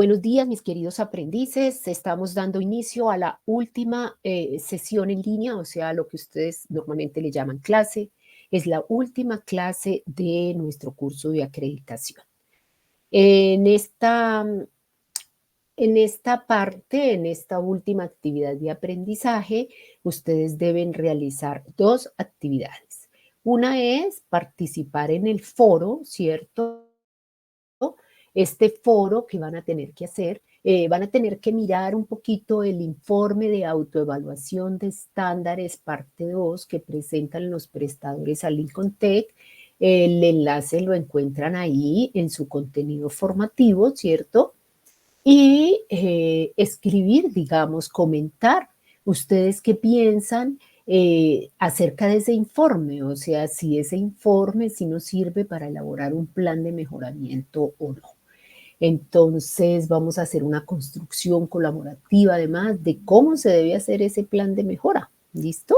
Buenos días, mis queridos aprendices. Estamos dando inicio a la última sesión en línea, o sea, lo que ustedes normalmente le llaman clase. Es la última clase de nuestro curso de acreditación. En esta, en esta parte, en esta última actividad de aprendizaje, ustedes deben realizar dos actividades. Una es participar en el foro, ¿cierto? Este foro que van a tener que hacer, van a tener que mirar un poquito el informe de autoevaluación de estándares parte 2 que presentan los prestadores a Lincoln Tech. El enlace lo encuentran ahí en su contenido formativo, ¿cierto? Y escribir, digamos, comentar ustedes qué piensan acerca de ese informe, o sea, si ese informe sí nos sirve para elaborar un plan de mejoramiento o no. Entonces vamos a hacer una construcción colaborativa además de cómo se debe hacer ese plan de mejora. ¿Listo?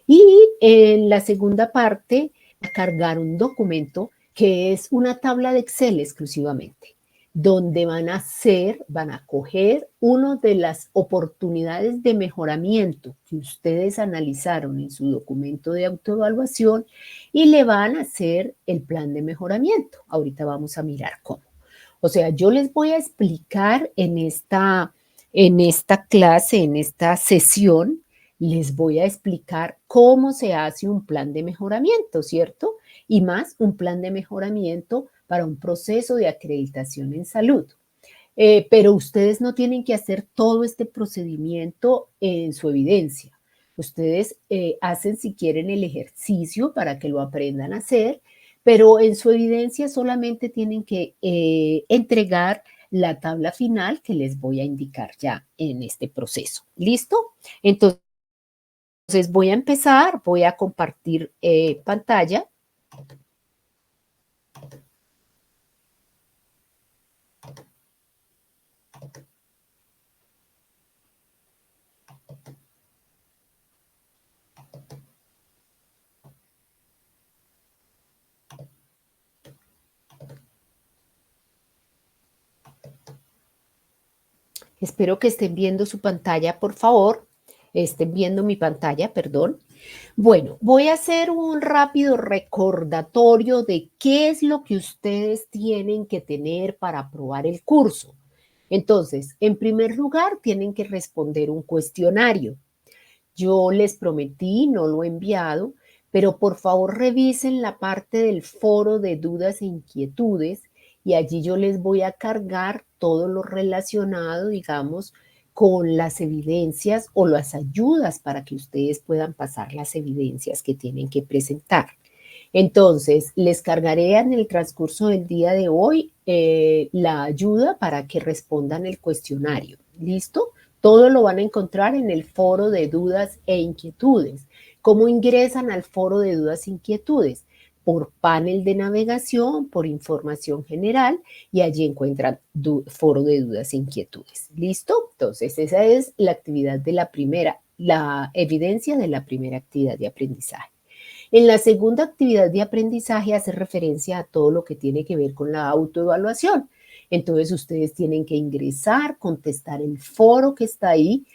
Y en la segunda parte, cargar un documento que es una tabla de Excel exclusivamente, donde van a coger una de las oportunidades de mejoramiento que ustedes analizaron en su documento de autoevaluación y le van a hacer el plan de mejoramiento. Ahorita vamos a mirar cómo. O sea, yo les voy a explicar en esta clase, en esta sesión, les voy a explicar cómo se hace un plan de mejoramiento, ¿cierto? Y más un plan de mejoramiento para un proceso de acreditación en salud. Pero ustedes no tienen que hacer todo este procedimiento en su evidencia. Ustedes hacen, si quieren, el ejercicio para que lo aprendan a hacer, pero en su evidencia solamente tienen que entregar la tabla final que les voy a indicar ya en este proceso. ¿Listo? Entonces, voy a empezar, voy a compartir pantalla. Espero que estén viendo su pantalla, por favor. Estén viendo mi pantalla, perdón. Bueno, voy a hacer un rápido recordatorio de qué es lo que ustedes tienen que tener para aprobar el curso. Entonces, en primer lugar, tienen que responder un cuestionario. Yo les prometí, no lo he enviado, pero por favor revisen la parte del foro de dudas e inquietudes y allí yo les voy a cargar todo lo relacionado, digamos, con las evidencias o las ayudas para que ustedes puedan pasar las evidencias que tienen que presentar. Entonces, les cargaré en el transcurso del día de hoy la ayuda para que respondan el cuestionario. ¿Listo? Todo lo van a encontrar en el foro de dudas e inquietudes. ¿Cómo ingresan al foro de dudas e inquietudes? Por panel de navegación, por información general, y allí encuentran foro de dudas e inquietudes. ¿Listo? Entonces, esa es la actividad de la primera, la evidencia de la primera actividad de aprendizaje. En la segunda actividad de aprendizaje hace referencia a todo lo que tiene que ver con la autoevaluación. Entonces ustedes tienen que ingresar, contestar el foro que está ahí,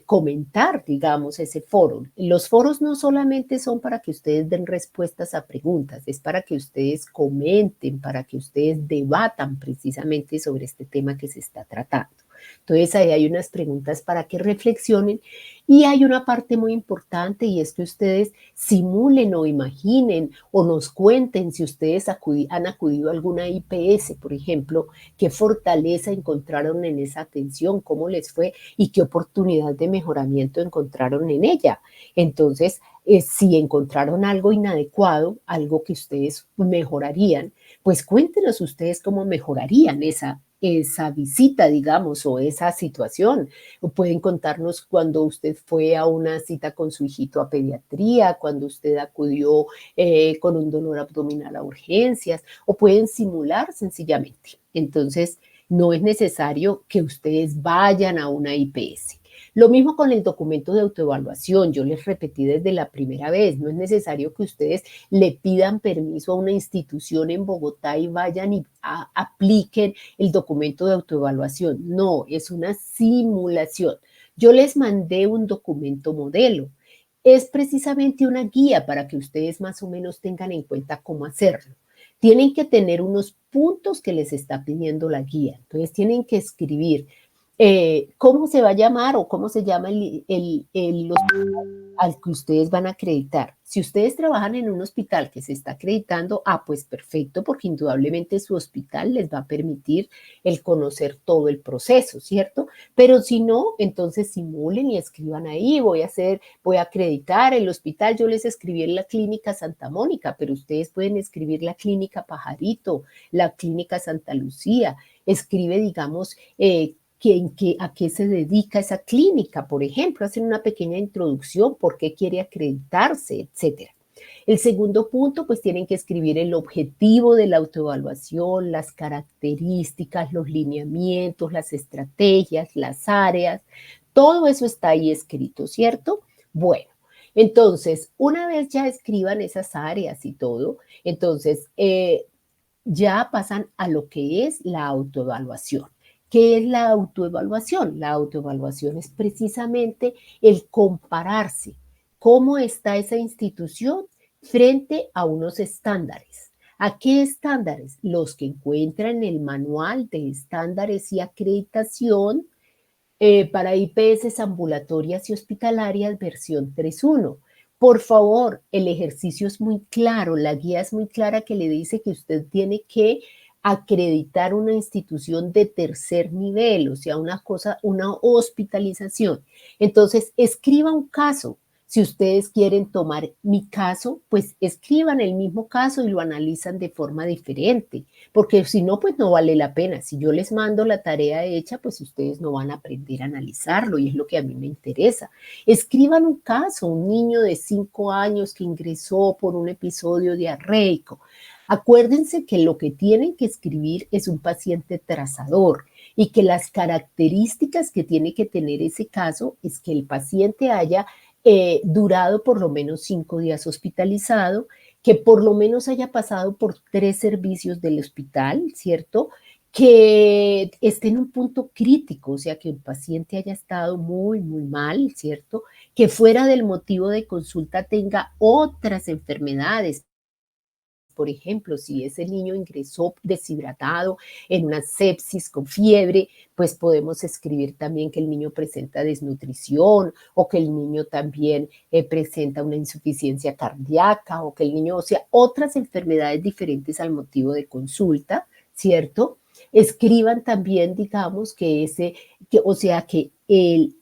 comentar, digamos, ese foro. Los foros no solamente son para que ustedes den respuestas a preguntas, es para que ustedes comenten, para que ustedes debatan precisamente sobre este tema que se está tratando. Entonces ahí hay unas preguntas para que reflexionen y hay una parte muy importante y es que ustedes simulen o imaginen o nos cuenten si ustedes han acudido a alguna IPS, por ejemplo, qué fortaleza encontraron en esa atención, cómo les fue y qué oportunidad de mejoramiento encontraron en ella. Entonces, si encontraron algo inadecuado, algo que ustedes mejorarían, pues cuéntenos ustedes cómo mejorarían esa visita, digamos, o esa situación. O pueden contarnos cuando usted fue a una cita con su hijito a pediatría, cuando usted acudió con un dolor abdominal a urgencias, o pueden simular sencillamente. Entonces, no es necesario que ustedes vayan a una IPS. Lo mismo con el documento de autoevaluación. Yo les repetí desde la primera vez, no es necesario que ustedes le pidan permiso a una institución en Bogotá y vayan y apliquen el documento de autoevaluación. No, es una simulación. Yo les mandé un documento modelo. Es precisamente una guía para que ustedes más o menos tengan en cuenta cómo hacerlo. Tienen que tener unos puntos que les está pidiendo la guía. Entonces tienen que escribir cómo se va a llamar o cómo se llama el hospital al que ustedes van a acreditar. Si ustedes trabajan en un hospital que se está acreditando, pues perfecto, porque indudablemente su hospital les va a permitir el conocer todo el proceso, ¿cierto? Pero si no, entonces simulen y escriban ahí, voy a acreditar el hospital. Yo les escribí en la clínica Santa Mónica, pero ustedes pueden escribir la clínica Pajarito, la clínica Santa Lucía. Escribe, digamos, a qué se dedica esa clínica, por ejemplo, hacen una pequeña introducción, por qué quiere acreditarse, etcétera. El segundo punto, pues tienen que escribir el objetivo de la autoevaluación, las características, los lineamientos, las estrategias, las áreas, todo eso está ahí escrito, ¿cierto? Bueno, entonces, una vez ya escriban esas áreas y todo, entonces ya pasan a lo que es la autoevaluación. ¿Qué es la autoevaluación? La autoevaluación es precisamente el compararse cómo está esa institución frente a unos estándares. ¿A qué estándares? Los que encuentran en el manual de estándares y acreditación para IPS ambulatorias y hospitalarias versión 3.1. Por favor, el ejercicio es muy claro, la guía es muy clara que le dice que usted tiene que acreditar una institución de tercer nivel, o sea, una hospitalización. Entonces, escriba un caso. Si ustedes quieren tomar mi caso, pues escriban el mismo caso y lo analizan de forma diferente, porque si no, pues no vale la pena. Si yo les mando la tarea hecha, pues ustedes no van a aprender a analizarlo y es lo que a mí me interesa. Escriban un caso, un niño de 5 años que ingresó por un episodio diarreico. Acuérdense que lo que tienen que escribir es un paciente trazador y que las características que tiene que tener ese caso es que el paciente haya durado por lo menos 5 días hospitalizado, que por lo menos haya pasado por 3 servicios del hospital, ¿cierto? Que esté en un punto crítico, o sea, que el paciente haya estado muy, muy mal, ¿cierto? Que fuera del motivo de consulta tenga otras enfermedades. Por ejemplo, si ese niño ingresó deshidratado en una sepsis con fiebre, pues podemos escribir también que el niño presenta desnutrición o que el niño también presenta una insuficiencia cardíaca o que el niño, o sea, otras enfermedades diferentes al motivo de consulta, ¿cierto? Escriban también, digamos, o sea, que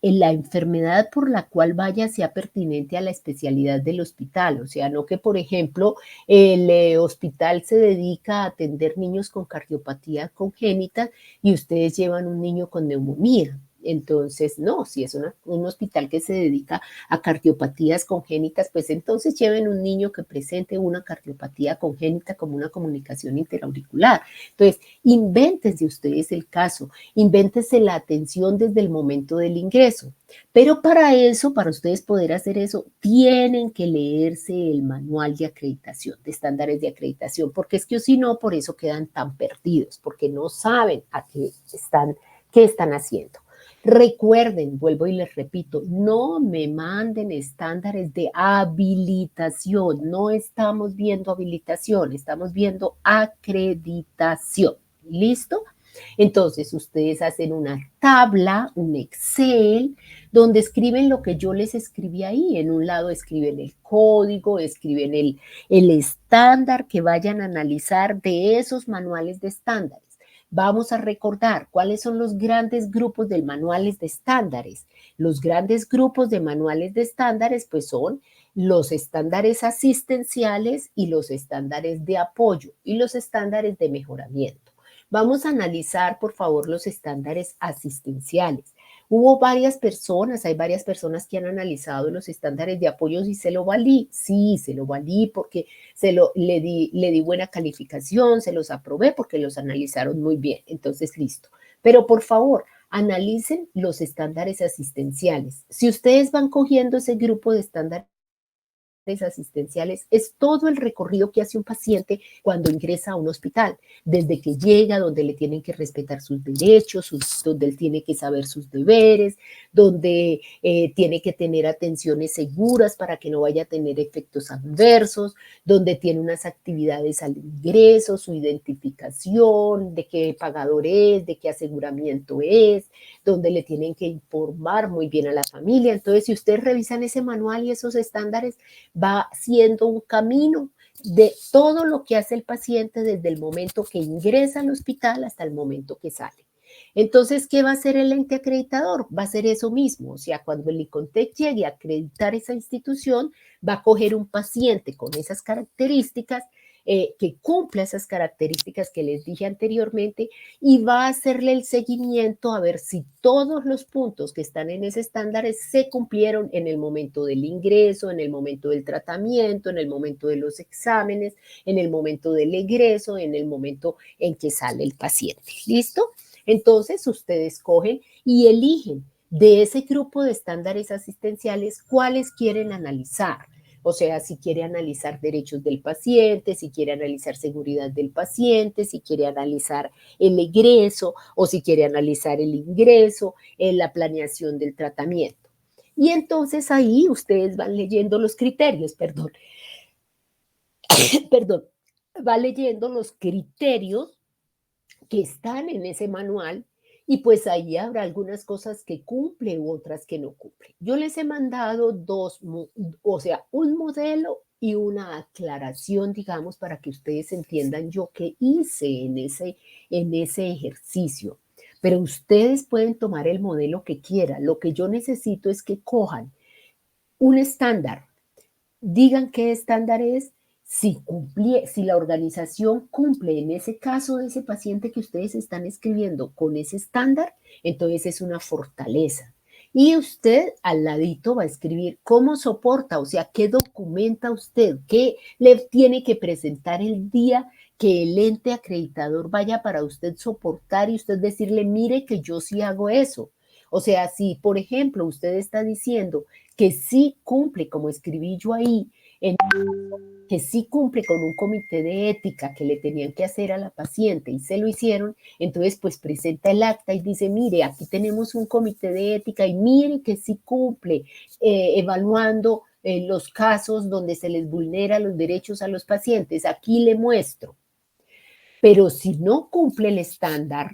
la enfermedad por la cual vaya sea pertinente a la especialidad del hospital, o sea, no que, por ejemplo, el hospital se dedica a atender niños con cardiopatía congénita y ustedes llevan un niño con neumonía. Entonces, no, si es un hospital que se dedica a cardiopatías congénitas, pues entonces lleven un niño que presente una cardiopatía congénita como una comunicación interauricular. Entonces, invéntense ustedes el caso, invéntense la atención desde el momento del ingreso. Pero para eso, para ustedes poder hacer eso, tienen que leerse el manual de acreditación, de estándares de acreditación, porque es que si no, por eso quedan tan perdidos, porque no saben qué están haciendo. Recuerden, vuelvo y les repito, no me manden estándares de habilitación, no estamos viendo habilitación, estamos viendo acreditación. ¿Listo? Entonces, ustedes hacen una tabla, un Excel, donde escriben lo que yo les escribí ahí. En un lado escriben el código, escriben el estándar que vayan a analizar de esos manuales de estándares. Vamos a recordar cuáles son los grandes grupos de manuales de estándares. Los grandes grupos de manuales de estándares, pues son los estándares asistenciales y los estándares de apoyo y los estándares de mejoramiento. Vamos a analizar, por favor, los estándares asistenciales. Hay varias personas que han analizado los estándares de apoyo y se lo valí. Sí, se lo valí porque le di buena calificación, se los aprobé porque los analizaron muy bien. Entonces, listo. Pero por favor, analicen los estándares asistenciales. Si ustedes van cogiendo ese grupo de estándares asistenciales, es todo el recorrido que hace un paciente cuando ingresa a un hospital, desde que llega, donde le tienen que respetar sus derechos, donde él tiene que saber sus deberes, donde tiene que tener atenciones seguras para que no vaya a tener efectos adversos, donde tiene unas actividades al ingreso, su identificación, de qué pagador es, de qué aseguramiento es, donde le tienen que informar muy bien a la familia. Entonces, si ustedes revisan ese manual y esos estándares, va siendo un camino de todo lo que hace el paciente desde el momento que ingresa al hospital hasta el momento que sale. Entonces, ¿qué va a hacer el ente acreditador? Va a hacer eso mismo. O sea, cuando el ICONTEC llegue a acreditar esa institución, va a coger un paciente con esas características, que cumpla esas características que les dije anteriormente, y va a hacerle el seguimiento a ver si todos los puntos que están en ese estándar se cumplieron en el momento del ingreso, en el momento del tratamiento, en el momento de los exámenes, en el momento del egreso, en el momento en que sale el paciente. ¿Listo? Entonces, ustedes cogen y eligen de ese grupo de estándares asistenciales cuáles quieren analizar. O sea, si quiere analizar derechos del paciente, si quiere analizar seguridad del paciente, si quiere analizar el egreso o si quiere analizar el ingreso, la planeación del tratamiento. Y entonces ahí ustedes van leyendo los criterios, perdón, va leyendo los criterios que están en ese manual y pues ahí habrá algunas cosas que cumple u otras que no cumple. Yo les he mandado o sea, un modelo y una aclaración, digamos, para que ustedes entiendan yo qué hice en ese ejercicio. Pero ustedes pueden tomar el modelo que quieran. Lo que yo necesito es que cojan un estándar, digan qué estándar es, si la organización cumple en ese caso de ese paciente que ustedes están escribiendo con ese estándar, entonces es una fortaleza. Y usted al ladito va a escribir cómo soporta, o sea, qué documenta usted, qué le tiene que presentar el día que el ente acreditador vaya para usted soportar y usted decirle, mire que yo sí hago eso. O sea, si por ejemplo usted está diciendo que sí cumple, como escribí yo ahí, en que sí cumple con un comité de ética que le tenían que hacer a la paciente y se lo hicieron, entonces pues presenta el acta y dice, mire, aquí tenemos un comité de ética y mire que sí cumple, evaluando los casos donde se les vulnera los derechos a los pacientes, aquí le muestro. Pero si no cumple el estándar,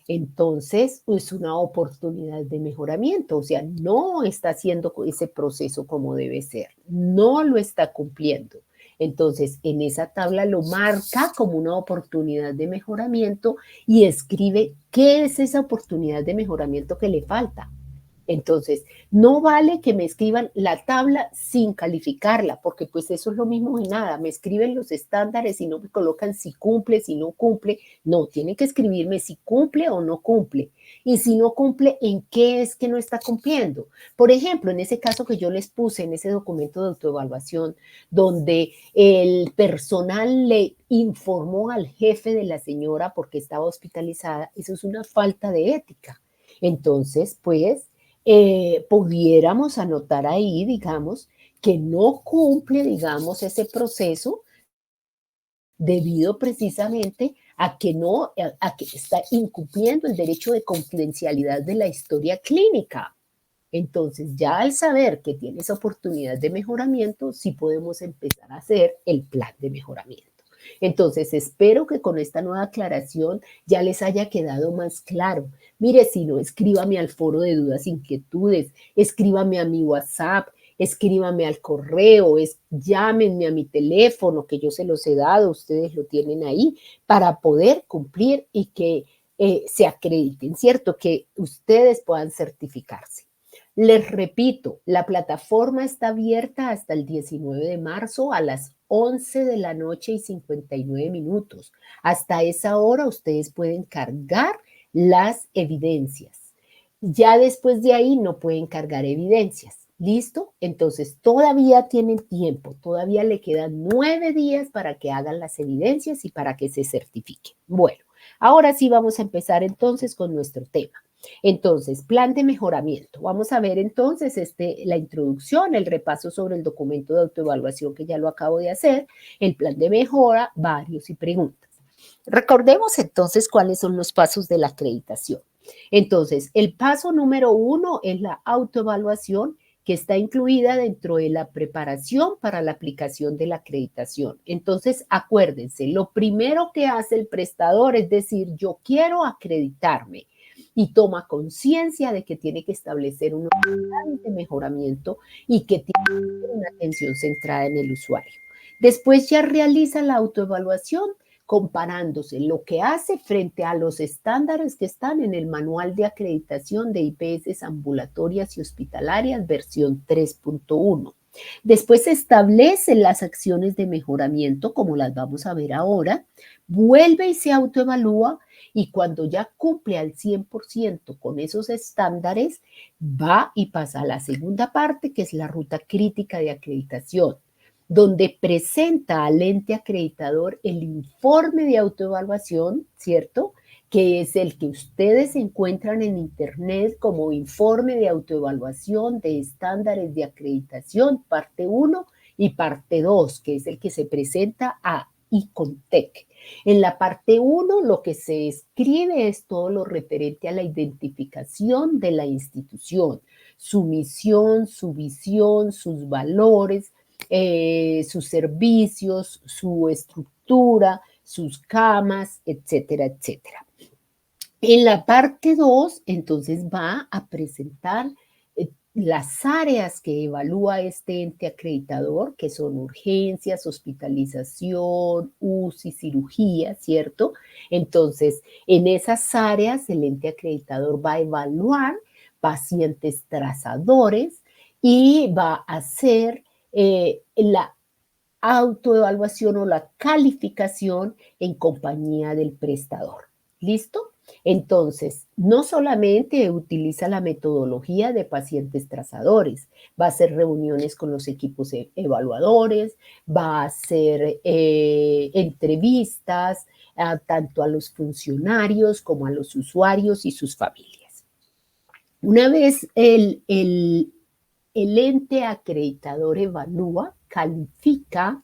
entonces es una oportunidad de mejoramiento, o sea, no está haciendo ese proceso como debe ser, no lo está cumpliendo. Entonces, en esa tabla lo marca como una oportunidad de mejoramiento y escribe qué es esa oportunidad de mejoramiento que le falta. Entonces, no vale que me escriban la tabla sin calificarla, porque pues eso es lo mismo de nada. Me escriben los estándares y no me colocan si cumple, si no cumple. No, tienen que escribirme si cumple o no cumple. Y si no cumple, ¿en qué es que no está cumpliendo? Por ejemplo, en ese caso que yo les puse en ese documento de autoevaluación, donde el personal le informó al jefe de la señora porque estaba hospitalizada, eso es una falta de ética. Entonces, pues pudiéramos anotar ahí, digamos, que no cumple, digamos, ese proceso debido precisamente a que no, a que está incumpliendo el derecho de confidencialidad de la historia clínica. Entonces, ya al saber que tiene esa oportunidad de mejoramiento, sí podemos empezar a hacer el plan de mejoramiento. Entonces, espero que con esta nueva aclaración ya les haya quedado más claro. Mire, si no, escríbame al foro de dudas, inquietudes, escríbame a mi WhatsApp, escríbame al correo, llámenme a mi teléfono, que yo se los he dado, ustedes lo tienen ahí, para poder cumplir y que se acrediten, ¿cierto? Que ustedes puedan certificarse. Les repito, la plataforma está abierta hasta el 19 de marzo a las 11 de la noche y 59 minutos. Hasta esa hora ustedes pueden cargar las evidencias. Ya después de ahí no pueden cargar evidencias. ¿Listo? Entonces todavía tienen tiempo, todavía le quedan 9 días para que hagan las evidencias y para que se certifiquen. Bueno, ahora sí vamos a empezar entonces con nuestro tema. Entonces, plan de mejoramiento. Vamos a ver entonces la introducción, el repaso sobre el documento de autoevaluación que ya lo acabo de hacer, el plan de mejora, varios y preguntas. Recordemos entonces cuáles son los pasos de la acreditación. Entonces, el paso número 1 es la autoevaluación, que está incluida dentro de la preparación para la aplicación de la acreditación. Entonces, acuérdense, lo primero que hace el prestador es decir, yo quiero acreditarme, y toma conciencia de que tiene que establecer unos planes de mejoramiento y que tiene una atención centrada en el usuario. Después ya realiza la autoevaluación comparándose lo que hace frente a los estándares que están en el Manual de Acreditación de IPS Ambulatorias y Hospitalarias, versión 3.1. Después se establecen las acciones de mejoramiento, como las vamos a ver ahora, vuelve y se autoevalúa, y cuando ya cumple al 100% con esos estándares, va y pasa a la segunda parte, que es la ruta crítica de acreditación, donde presenta al ente acreditador el informe de autoevaluación, ¿cierto?, que es el que ustedes encuentran en internet como informe de autoevaluación de estándares de acreditación, parte 1 y parte 2, que es el que se presenta a ICONTEC. En la parte 1 lo que se escribe es todo lo referente a la identificación de la institución, su misión, su visión, sus valores, sus servicios, su estructura, sus camas, etcétera, etcétera. En la parte 2, entonces va a presentar las áreas que evalúa este ente acreditador, que son urgencias, hospitalización, UCI, cirugía, ¿cierto? Entonces, en esas áreas el ente acreditador va a evaluar pacientes trazadores y va a hacer la autoevaluación o la calificación en compañía del prestador. ¿Listo? Entonces, no solamente utiliza la metodología de pacientes trazadores, va a hacer reuniones con los equipos evaluadores, va a hacer entrevistas tanto a los funcionarios como a los usuarios y sus familias. Una vez el ente acreditador evalúa, califica,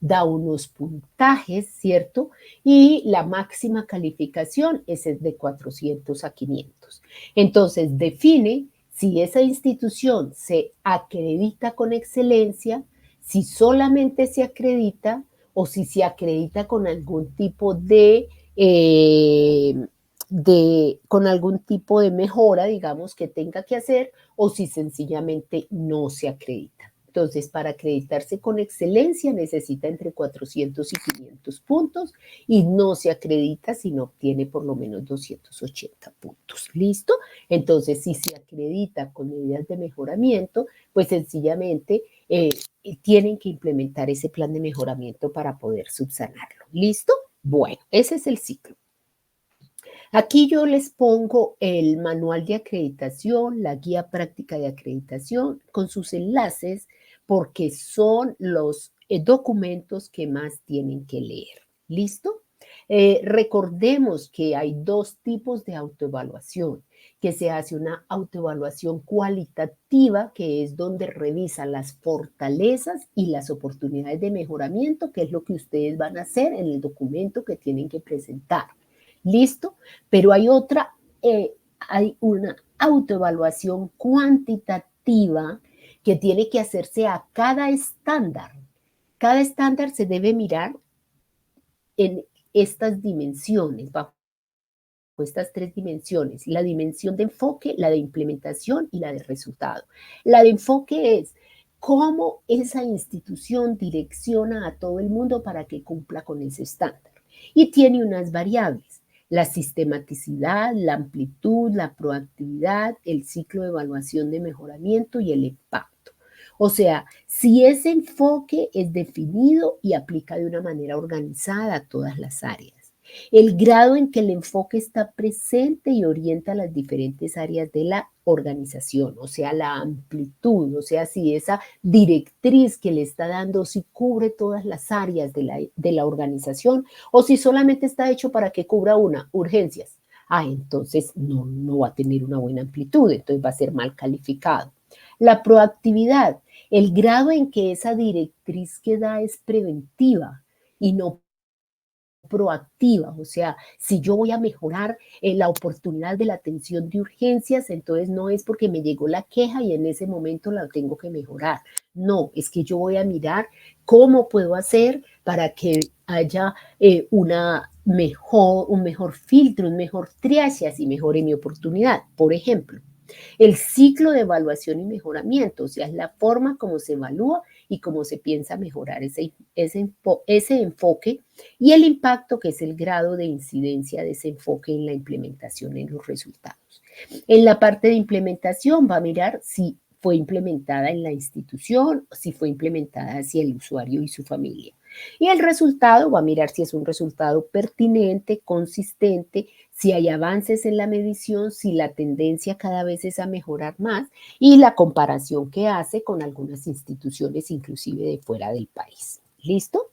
da unos puntajes, ¿cierto? Y la máxima calificación es de 400 a 500. Entonces, define si esa institución se acredita con excelencia, si solamente se acredita o si se acredita con algún tipo con algún tipo de mejora, digamos, que tenga que hacer, o si sencillamente no se acredita. Entonces, para acreditarse con excelencia necesita entre 400 y 500 puntos y no se acredita si no obtiene por lo menos 280 puntos. ¿Listo? Entonces, si se acredita con medidas de mejoramiento, pues sencillamente tienen que implementar ese plan de mejoramiento para poder subsanarlo. ¿Listo? Bueno, ese es el ciclo. Aquí yo les pongo el manual de acreditación, la guía práctica de acreditación con sus enlaces porque son los documentos que más tienen que leer. ¿Listo? Recordemos que hay dos tipos de autoevaluación, que se hace una autoevaluación cualitativa, que es donde revisa las fortalezas y las oportunidades de mejoramiento, que es lo que ustedes van a hacer en el documento que tienen que presentar. ¿Listo? Pero hay una autoevaluación cuantitativa que tiene que hacerse a cada estándar. Cada estándar se debe mirar en estas dimensiones, bajo estas tres dimensiones, la dimensión de enfoque, la de implementación y la de resultado. La de enfoque es cómo esa institución direcciona a todo el mundo para que cumpla con ese estándar. Y tiene unas variables: la sistematicidad, la amplitud, la proactividad, el ciclo de evaluación de mejoramiento y el impacto. O sea, si ese enfoque es definido y aplica de una manera organizada a todas las áreas. El grado en que el enfoque está presente y orienta las diferentes áreas de la organización, o sea, la amplitud, o sea, si esa directriz que le está dando, si cubre todas las áreas de la organización, o si solamente está hecho para que cubra una, urgencias. entonces no va a tener una buena amplitud, entonces va a ser mal calificado. La proactividad, el grado en que esa directriz que da es preventiva y no proactiva, o sea, si yo voy a mejorar la oportunidad de la atención de urgencias, entonces no es porque me llegó la queja y en ese momento la tengo que mejorar. No, es que yo voy a mirar cómo puedo hacer para que haya un mejor filtro, un mejor triaje, así mejore mi oportunidad. Por ejemplo, el ciclo de evaluación y mejoramiento, o sea, es la forma como se evalúa y cómo se piensa mejorar ese enfoque y el impacto, que es el grado de incidencia de ese enfoque en la implementación en los resultados. En la parte de implementación va a mirar si fue implementada en la institución, si fue implementada hacia el usuario y su familia. Y el resultado va a mirar si es un resultado pertinente, consistente, si hay avances en la medición, si la tendencia cada vez es a mejorar más y la comparación que hace con algunas instituciones, inclusive de fuera del país. ¿Listo?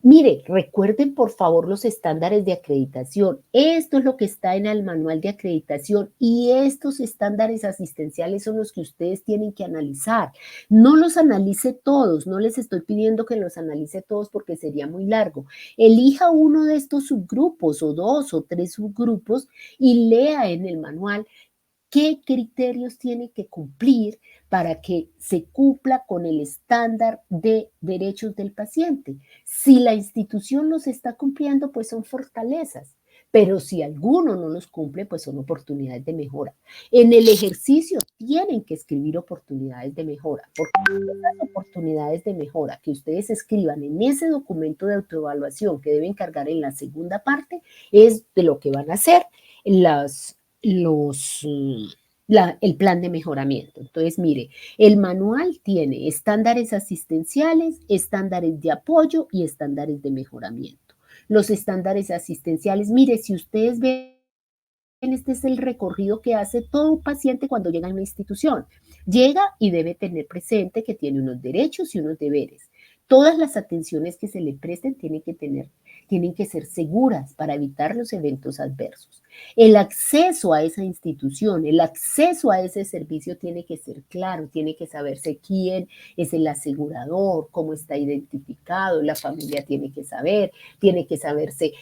Mire, recuerden por favor los estándares de acreditación. Esto es lo que está en el manual de acreditación y estos estándares asistenciales son los que ustedes tienen que analizar. No los analice todos, no les estoy pidiendo que los analice todos porque sería muy largo. Elija uno de estos subgrupos o dos o tres subgrupos y lea en el manual qué criterios tiene que cumplir para que se cumpla con el estándar de derechos del paciente. Si la institución los está cumpliendo, pues son fortalezas, pero si alguno no los cumple, pues son oportunidades de mejora. En el ejercicio tienen que escribir oportunidades de mejora, porque esas oportunidades de mejora que ustedes escriban en ese documento de autoevaluación que deben cargar en la segunda parte es de lo que van a hacer el plan de mejoramiento. Entonces, mire, el manual tiene estándares asistenciales, estándares de apoyo y estándares de mejoramiento. Los estándares asistenciales, mire, si ustedes ven, este es el recorrido que hace todo un paciente cuando llega a una institución. Llega y debe tener presente que tiene unos derechos y unos deberes. Todas las atenciones que se le presten tienen que ser seguras para evitar los eventos adversos. El acceso a esa institución, el acceso a ese servicio tiene que ser claro, tiene que saberse quién es el asegurador, cómo está identificado, la familia tiene que saberse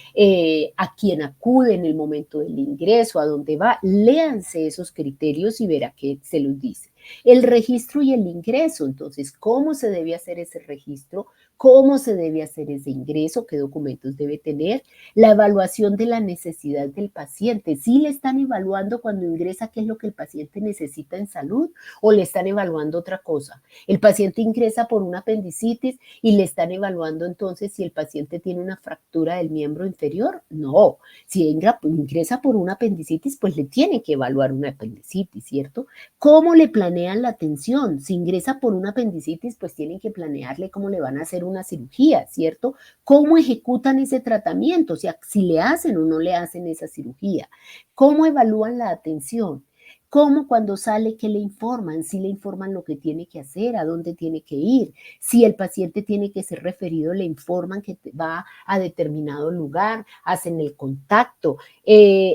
a quién acude en el momento del ingreso, a dónde va. Léanse esos criterios y verá que se los dice. El registro y el ingreso, entonces, ¿cómo se debe hacer ese registro? ¿Cómo se debe hacer ese ingreso? ¿Qué documentos debe tener? La evaluación de la necesidad del paciente. ¿Sí le están evaluando cuando ingresa qué es lo que el paciente necesita en salud o le están evaluando otra cosa? El paciente ingresa por una apendicitis y le están evaluando entonces si el paciente tiene una fractura del miembro inferior. No, si ingresa por una apendicitis, pues le tiene que evaluar una apendicitis, ¿cierto? ¿Cómo le planean la atención? Si ingresa por una apendicitis, pues tienen que planearle cómo le van a hacer una cirugía, ¿cierto? ¿Cómo ejecutan ese tratamiento? O sea, si le hacen o no le hacen esa cirugía. ¿Cómo evalúan la atención? ¿Cómo cuando sale, qué le informan? Si le informan lo que tiene que hacer, a dónde tiene que ir. Si el paciente tiene que ser referido, le informan que va a determinado lugar, hacen el contacto.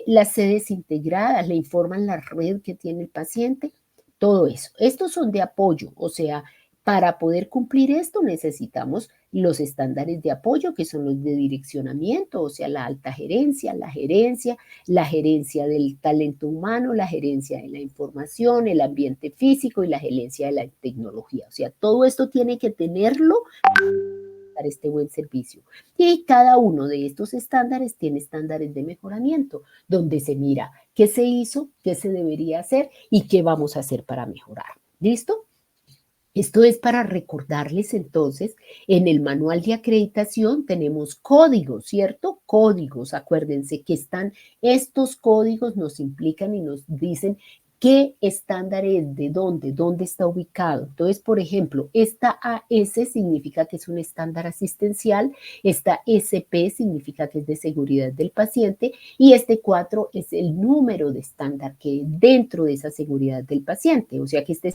Las sedes integradas, le informan la red que tiene el paciente. Todo eso. Estos son de apoyo, o sea, para poder cumplir esto necesitamos los estándares de apoyo, que son los de direccionamiento, o sea, la alta gerencia, la gerencia del talento humano, la gerencia de la información, el ambiente físico y la gerencia de la tecnología. O sea, todo esto tiene que tenerlo para este buen servicio. Y cada uno de estos estándares tiene estándares de mejoramiento, donde se mira qué se hizo, qué se debería hacer y qué vamos a hacer para mejorar. ¿Listo? Esto es para recordarles entonces, en el manual de acreditación tenemos códigos, ¿cierto? Códigos, acuérdense que estos códigos nos implican y nos dicen qué estándar es, de dónde está ubicado. Entonces, por ejemplo, esta AS significa que es un estándar asistencial, esta SP significa que es de seguridad del paciente y este 4 es el número de estándar que dentro de esa seguridad del paciente, o sea que este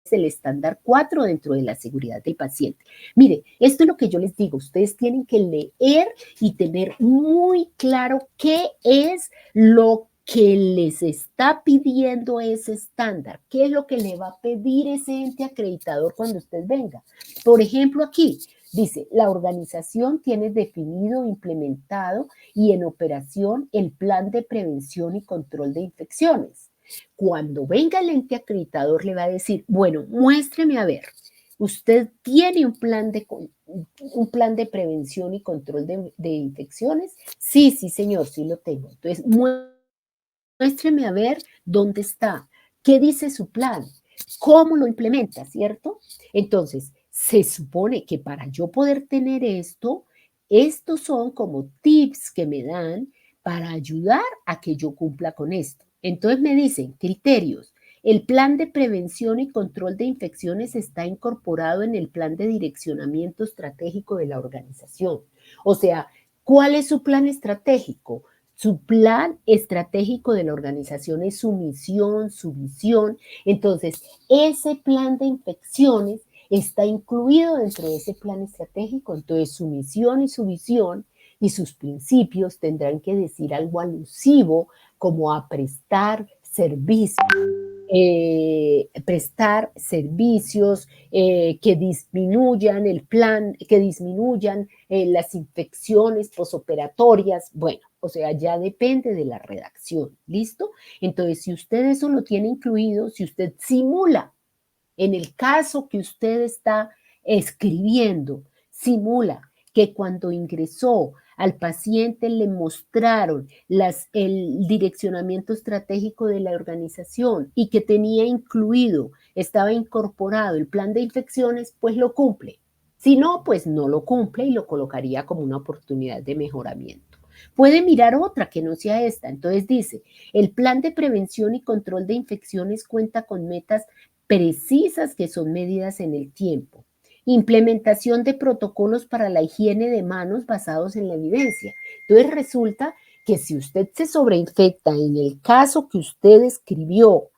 el estándar 4 dentro de la seguridad del paciente. Mire, esto es lo que yo les digo, ustedes tienen que leer y tener muy claro qué es lo que les está pidiendo ese estándar, qué es lo que le va a pedir ese ente acreditador cuando usted venga. Por ejemplo, aquí dice, la organización tiene definido, implementado y en operación el plan de prevención y control de infecciones. Cuando venga el ente acreditador le va a decir, bueno, muéstreme a ver, ¿usted tiene un plan de prevención y control de infecciones? Sí, sí, señor, sí lo tengo. Entonces, muéstreme a ver dónde está, qué dice su plan, cómo lo implementa, ¿cierto? Entonces, se supone que para yo poder tener esto, estos son como tips que me dan para ayudar a que yo cumpla con esto. Entonces me dicen criterios. El plan de prevención y control de infecciones está incorporado en el plan de direccionamiento estratégico de la organización. O sea, ¿cuál es su plan estratégico? Su plan estratégico de la organización es su misión, su visión. Entonces, ese plan de infecciones está incluido dentro de ese plan estratégico. Entonces, su misión y su visión y sus principios tendrán que decir algo alusivo como a prestar servicios que disminuyan el plan, que disminuyan las infecciones posoperatorias. Bueno, o sea, ya depende de la redacción, ¿listo? Entonces, si usted eso lo tiene incluido, si usted simula en el caso que usted está escribiendo, simula que cuando ingresó al paciente le mostraron el direccionamiento estratégico de la organización y que tenía incluido, estaba incorporado el plan de infecciones, pues lo cumple. Si no, pues no lo cumple y lo colocaría como una oportunidad de mejoramiento. Puede mirar otra que no sea esta. Entonces dice, el plan de prevención y control de infecciones cuenta con metas precisas que son medidas en el tiempo. Implementación de protocolos para la higiene de manos basados en la evidencia. Entonces resulta que si usted se sobreinfecta en el caso que usted escribió,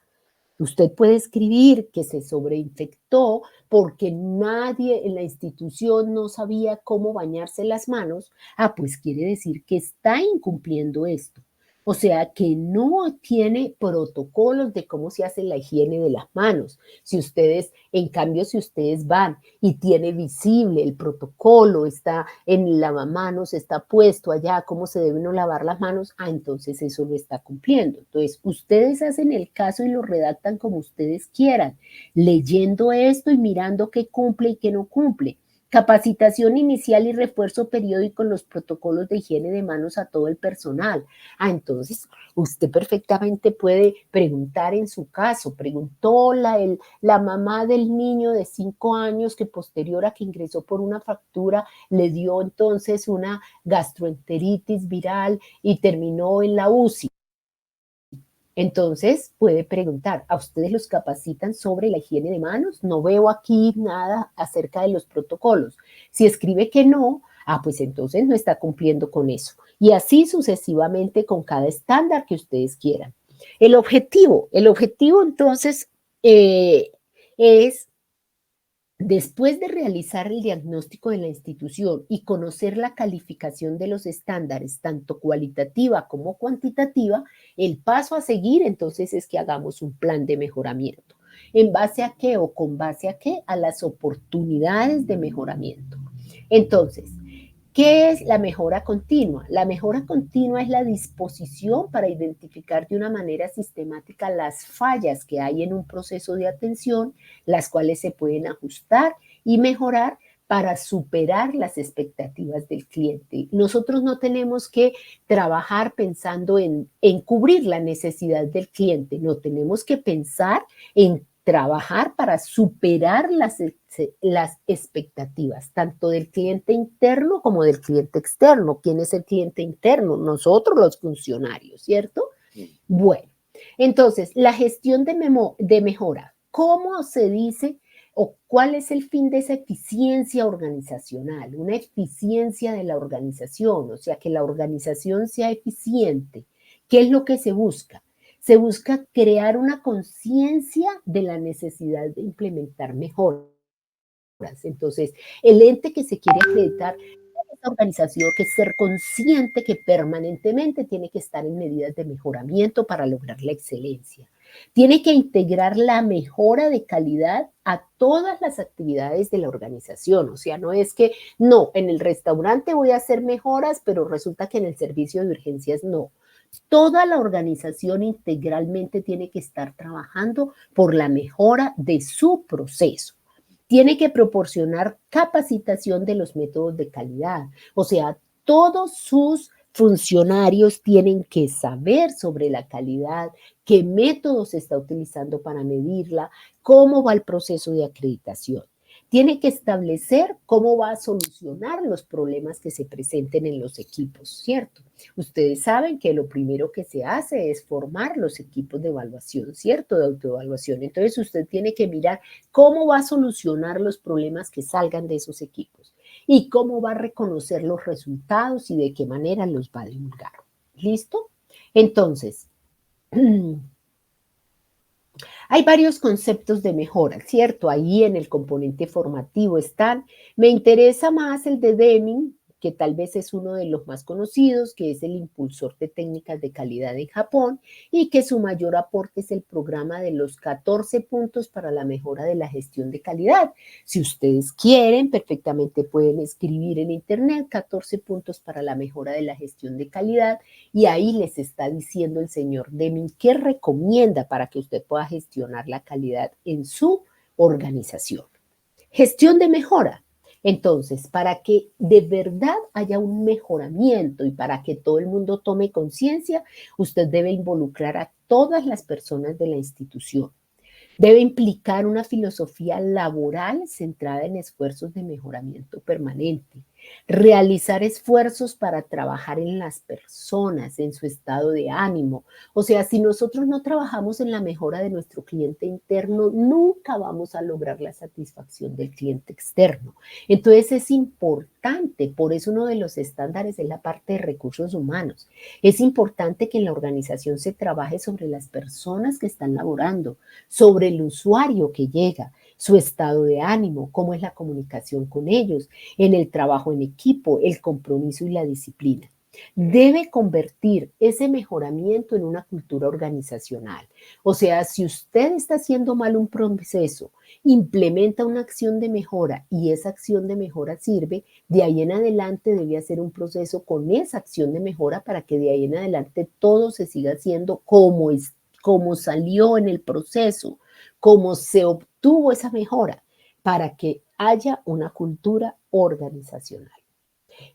usted puede escribir que se sobreinfectó porque nadie en la institución no sabía cómo bañarse las manos. Ah, pues quiere decir que está incumpliendo esto. O sea, que no tiene protocolos de cómo se hace la higiene de las manos. Si ustedes, en cambio, si ustedes van y tiene visible el protocolo, está en el lavamanos, está puesto allá cómo se deben lavar las manos, ah, entonces eso lo está cumpliendo. Entonces, ustedes hacen el caso y lo redactan como ustedes quieran, leyendo esto y mirando qué cumple y qué no cumple. Capacitación inicial y refuerzo periódico en los protocolos de higiene de manos a todo el personal. Ah, entonces usted perfectamente puede preguntar en su caso, preguntó la mamá del niño de 5 años que posterior a que ingresó por una fractura le dio entonces una gastroenteritis viral y terminó en la UCI. Entonces puede preguntar, ¿a ustedes los capacitan sobre la higiene de manos? No veo aquí nada acerca de los protocolos. Si escribe que no, ah, pues entonces no está cumpliendo con eso. Y así sucesivamente con cada estándar que ustedes quieran. El objetivo entonces es después de realizar el diagnóstico de la institución y conocer la calificación de los estándares, tanto cualitativa como cuantitativa, el paso a seguir entonces es que hagamos un plan de mejoramiento. ¿En base a qué o con base a qué? A las oportunidades de mejoramiento. Entonces, ¿qué es la mejora continua? La mejora continua es la disposición para identificar de una manera sistemática las fallas que hay en un proceso de atención, las cuales se pueden ajustar y mejorar para superar las expectativas del cliente. Nosotros no tenemos que trabajar pensando en cubrir la necesidad del cliente, no tenemos que pensar en trabajar para superar las expectativas, tanto del cliente interno como del cliente externo. ¿Quién es el cliente interno? Nosotros los funcionarios, ¿cierto? Bueno, entonces, la gestión de mejora, ¿cómo se dice o cuál es el fin de esa eficiencia organizacional? Una eficiencia de la organización, o sea, que la organización sea eficiente. ¿Qué es lo que se busca? Se busca crear una conciencia de la necesidad de implementar mejoras. Entonces, el ente que se quiere acreditar en esta organización que es ser consciente que permanentemente tiene que estar en medidas de mejoramiento para lograr la excelencia. Tiene que integrar la mejora de calidad a todas las actividades de la organización. O sea, no es que, no, en el restaurante voy a hacer mejoras, pero resulta que en el servicio de urgencias no. Toda la organización integralmente tiene que estar trabajando por la mejora de su proceso. Tiene que proporcionar capacitación de los métodos de calidad. O sea, todos sus funcionarios tienen que saber sobre la calidad, qué métodos se está utilizando para medirla, cómo va el proceso de acreditación. Tiene que establecer cómo va a solucionar los problemas que se presenten en los equipos, ¿cierto? Ustedes saben que lo primero que se hace es formar los equipos de evaluación, ¿cierto? De autoevaluación. Entonces usted tiene que mirar cómo va a solucionar los problemas que salgan de esos equipos y cómo va a reconocer los resultados y de qué manera los va a divulgar. ¿Listo? Entonces, hay varios conceptos de mejora, ¿cierto? Ahí en el componente formativo están. Me interesa más el de Deming, que tal vez es uno de los más conocidos, que es el impulsor de técnicas de calidad en Japón y que su mayor aporte es el programa de los 14 puntos para la mejora de la gestión de calidad. Si ustedes quieren, perfectamente pueden escribir en internet 14 puntos para la mejora de la gestión de calidad y ahí les está diciendo el señor Deming qué recomienda para que usted pueda gestionar la calidad en su organización. Gestión de mejora. Entonces, para que de verdad haya un mejoramiento y para que todo el mundo tome conciencia, usted debe involucrar a todas las personas de la institución. Debe implicar una filosofía laboral centrada en esfuerzos de mejoramiento permanente. Realizar esfuerzos para trabajar en las personas, en su estado de ánimo. O sea, si nosotros no trabajamos en la mejora de nuestro cliente interno, nunca vamos a lograr la satisfacción del cliente externo. Entonces es importante, por eso uno de los estándares es la parte de recursos humanos. Es importante que en la organización se trabaje sobre las personas que están laborando, sobre el usuario que llega, su estado de ánimo, cómo es la comunicación con ellos, en el trabajo en equipo, el compromiso y la disciplina. Debe convertir ese mejoramiento en una cultura organizacional. O sea, si usted está haciendo mal un proceso, implementa una acción de mejora y esa acción de mejora sirve, de ahí en adelante debe hacer un proceso con esa acción de mejora para que de ahí en adelante todo se siga haciendo como salió en el proceso, cómo se obtuvo esa mejora, para que haya una cultura organizacional.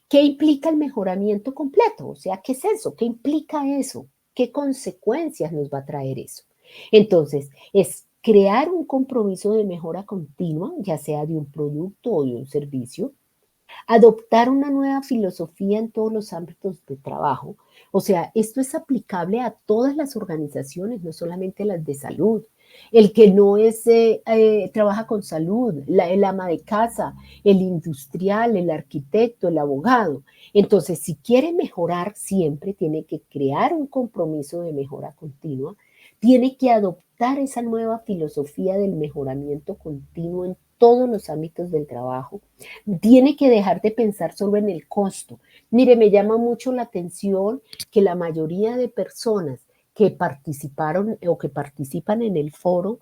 ¿Qué implica el mejoramiento completo? O sea, ¿qué es eso? ¿Qué implica eso? ¿Qué consecuencias nos va a traer eso? Entonces, es crear un compromiso de mejora continua, ya sea de un producto o de un servicio, adoptar una nueva filosofía en todos los ámbitos de trabajo. O sea, esto es aplicable a todas las organizaciones, no solamente las de salud. El que no trabaja con salud, el ama de casa, el industrial, el arquitecto, el abogado. Entonces, si quiere mejorar siempre, tiene que crear un compromiso de mejora continua, tiene que adoptar esa nueva filosofía del mejoramiento continuo en todos los ámbitos del trabajo. Tiene que dejar de pensar solo en el costo. Mire, me llama mucho la atención que la mayoría de personas que participaron o que participan en el foro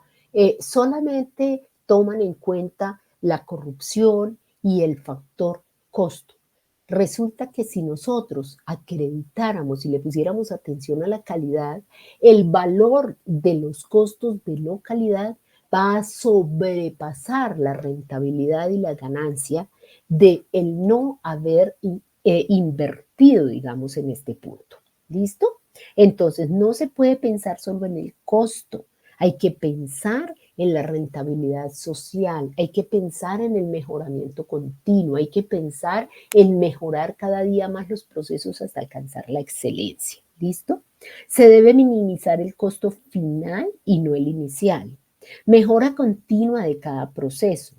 solamente toman en cuenta la corrupción y el factor costo. Resulta que si nosotros acreditáramos y le pusiéramos atención a la calidad, el valor de los costos de no calidad va a sobrepasar la rentabilidad y la ganancia de el no haber invertido, digamos, en este punto. ¿Listo? Entonces, no se puede pensar solo en el costo, hay que pensar en la rentabilidad social, hay que pensar en el mejoramiento continuo, hay que pensar en mejorar cada día más los procesos hasta alcanzar la excelencia. ¿Listo? Se debe minimizar el costo final y no el inicial. Mejora continua de cada proceso.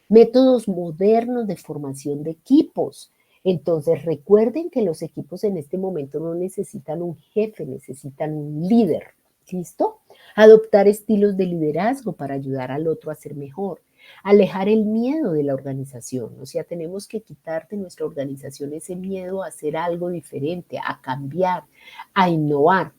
Métodos modernos de formación de equipos. Entonces, recuerden que los equipos en este momento no necesitan un jefe, necesitan un líder. ¿listo? Adoptar estilos de liderazgo para ayudar al otro a ser mejor. Alejar el miedo de la organización, o sea, tenemos que quitar de nuestra organización ese miedo a hacer algo diferente, a cambiar, a innovar.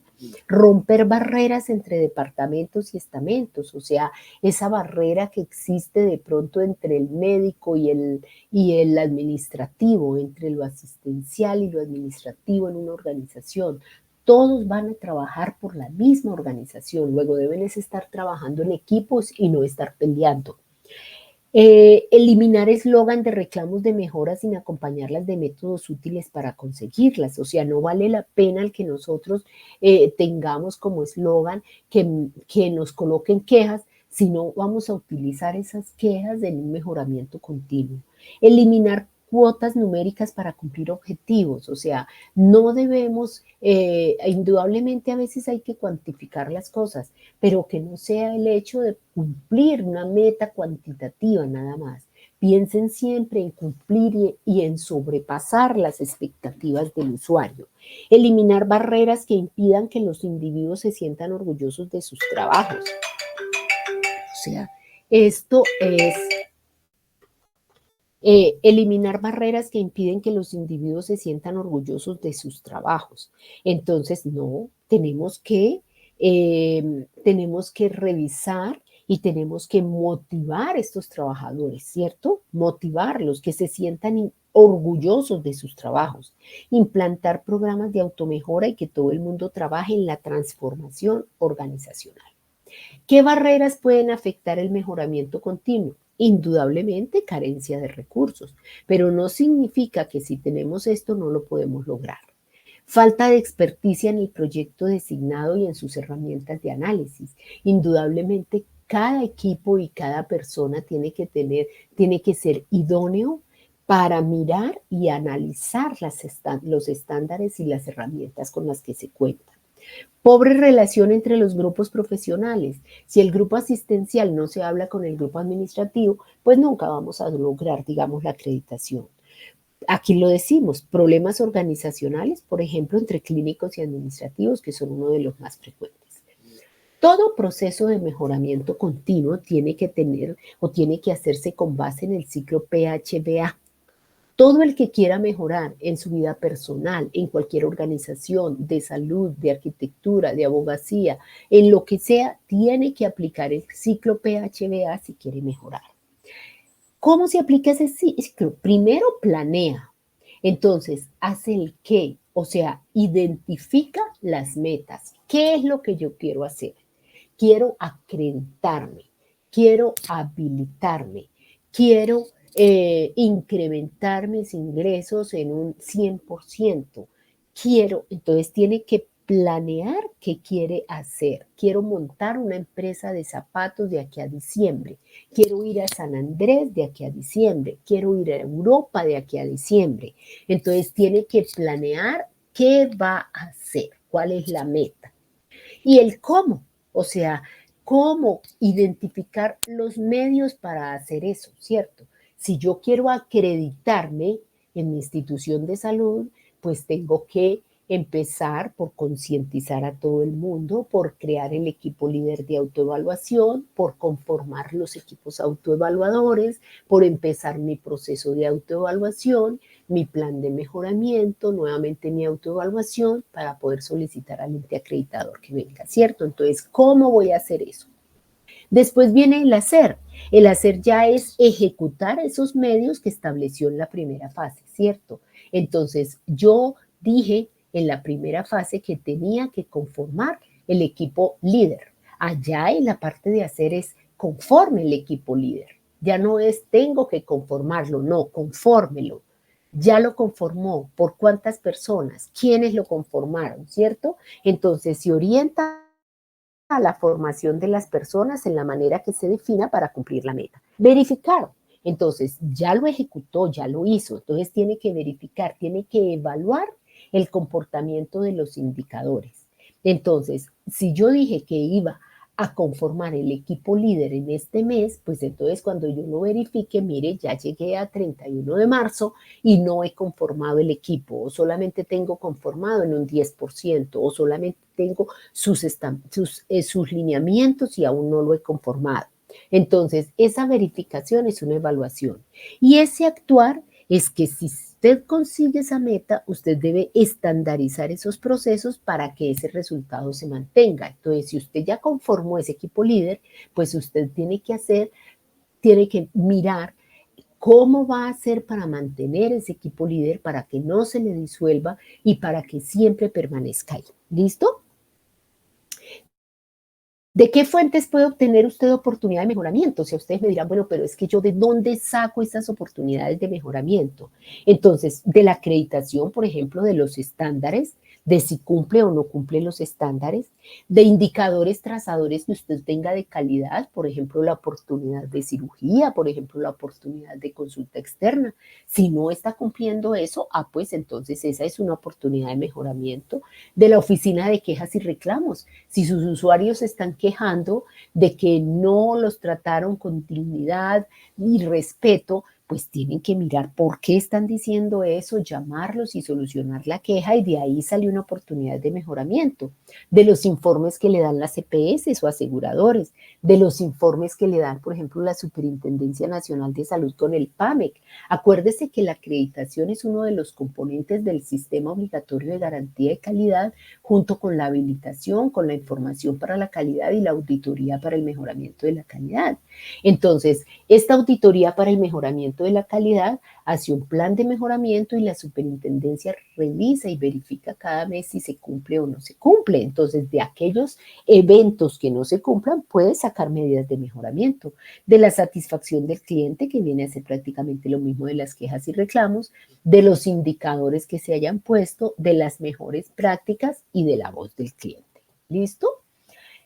Romper barreras entre departamentos y estamentos, o sea, esa barrera que existe de pronto entre el médico y el administrativo, entre lo asistencial y lo administrativo en una organización. Todos van a trabajar por la misma organización, luego deben estar trabajando en equipos y no estar peleando. Eliminar eslogan de reclamos de mejora sin acompañarlas de métodos útiles para conseguirlas. O sea, no vale la pena el que nosotros tengamos como eslogan que nos coloquen quejas, si no vamos a utilizar esas quejas en un mejoramiento continuo. Eliminar cuotas numéricas para cumplir objetivos, o sea, no debemos, indudablemente a veces hay que cuantificar las cosas, pero que no sea el hecho de cumplir una meta cuantitativa nada más. Piensen siempre en cumplir y en sobrepasar las expectativas del usuario. Eliminar barreras que impidan que los individuos se sientan orgullosos de sus trabajos. O sea, esto es eliminar barreras que impiden que los individuos se sientan orgullosos de sus trabajos. Entonces, no, tenemos que revisar y tenemos que motivar a estos trabajadores, ¿cierto? Motivarlos, que se sientan orgullosos de sus trabajos. Implantar programas de automejora y que todo el mundo trabaje en la transformación organizacional. ¿Qué barreras pueden afectar el mejoramiento continuo? Indudablemente carencia de recursos, pero no significa que si tenemos esto no lo podemos lograr. Falta de experticia en el proyecto designado y en sus herramientas de análisis. Indudablemente cada equipo y cada persona tiene que ser idóneo para mirar y analizar los estándares y las herramientas con las que se cuentan. Pobre relación entre los grupos profesionales. Si el grupo asistencial no se habla con el grupo administrativo, pues nunca vamos a lograr, digamos, la acreditación. Aquí lo decimos, problemas organizacionales, por ejemplo, entre clínicos y administrativos, que son uno de los más frecuentes. Todo proceso de mejoramiento continuo tiene que tener o tiene que hacerse con base en el ciclo PHBA. Todo el que quiera mejorar en su vida personal, en cualquier organización de salud, de arquitectura, de abogacía, en lo que sea, tiene que aplicar el ciclo PHBA si quiere mejorar. ¿Cómo se aplica ese ciclo? Primero planea. Entonces, hace el qué, o sea, identifica las metas. ¿Qué es lo que yo quiero hacer? Quiero acreditarme, quiero habilitarme, quiero incrementar mis ingresos en un 100%. Entonces tiene que planear qué quiere hacer. Quiero montar una empresa de zapatos de aquí a diciembre. Quiero ir a San Andrés de aquí a diciembre. Quiero ir a Europa de aquí a diciembre. Entonces tiene que planear qué va a hacer, cuál es la meta. Y el cómo, o sea, cómo identificar los medios para hacer eso, ¿cierto? Si yo quiero acreditarme en mi institución de salud, pues tengo que empezar por concientizar a todo el mundo, por crear el equipo líder de autoevaluación, por conformar los equipos autoevaluadores, por empezar mi proceso de autoevaluación, mi plan de mejoramiento, nuevamente mi autoevaluación para poder solicitar al ente acreditador que venga, ¿cierto? Entonces, ¿cómo voy a hacer eso? Después viene el hacer. El hacer ya es ejecutar esos medios que estableció en la primera fase, ¿cierto? Entonces, yo dije en la primera fase que tenía que conformar el equipo líder. Allá en la parte de hacer es conforme el equipo líder. Ya no es tengo que conformarlo, no, confórmelo. Ya lo conformó, ¿por cuántas personas? ¿Quiénes lo conformaron? ¿Cierto? Entonces se orienta a la formación de las personas en la manera que se defina para cumplir la meta. Verificar. Entonces, ya lo ejecutó, ya lo hizo. Entonces, tiene que verificar, tiene que evaluar el comportamiento de los indicadores. Entonces, si yo dije que iba a conformar el equipo líder en este mes, pues entonces cuando yo lo verifique, mire, ya llegué a 31 de marzo y no he conformado el equipo, o solamente tengo conformado en un 10%, o solamente tengo sus lineamientos y aún no lo he conformado. Entonces, esa verificación es una evaluación. Y ese actuar es que si usted consigue esa meta, usted debe estandarizar esos procesos para que ese resultado se mantenga. Entonces, si usted ya conformó ese equipo líder, pues usted tiene que mirar cómo va a hacer para mantener ese equipo líder, para que no se le disuelva y para que siempre permanezca ahí. ¿Listo? ¿De qué fuentes puede obtener usted oportunidad de mejoramiento? O sea, ustedes me dirán, bueno, pero es que yo de dónde saco esas oportunidades de mejoramiento. Entonces, de la acreditación, por ejemplo, de los estándares, de si cumple o no cumple los estándares, de indicadores trazadores que usted tenga de calidad, por ejemplo, la oportunidad de cirugía, por ejemplo, la oportunidad de consulta externa. Si no está cumpliendo eso, pues entonces esa es una oportunidad de mejoramiento. De la oficina de quejas y reclamos. Si sus usuarios están quejando de que no los trataron con dignidad y respeto, pues tienen que mirar por qué están diciendo eso, llamarlos y solucionar la queja, y de ahí sale una oportunidad de mejoramiento. De los informes que le dan las EPS o aseguradores, de los informes que le dan, por ejemplo, la Superintendencia Nacional de Salud con el PAMEC. Acuérdese que la acreditación es uno de los componentes del sistema obligatorio de garantía de calidad, junto con la habilitación, con la información para la calidad y la auditoría para el mejoramiento de la calidad. Entonces, esta auditoría para el mejoramiento de la calidad hace un plan de mejoramiento y la superintendencia revisa y verifica cada mes si se cumple o no se cumple. Entonces, de aquellos eventos que no se cumplan, puede sacar medidas de mejoramiento. De la satisfacción del cliente, que viene a ser prácticamente lo mismo de las quejas y reclamos, de los indicadores que se hayan puesto, de las mejores prácticas y de la voz del cliente. ¿Listo?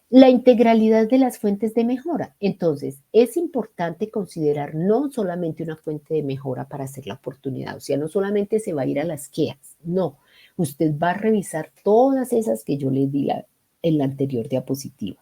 La integralidad de las fuentes de mejora. Entonces, es importante considerar no solamente una fuente de mejora para hacer la oportunidad, o sea, no solamente se va a ir a las quejas, no, usted va a revisar todas esas que yo les di en la anterior diapositiva.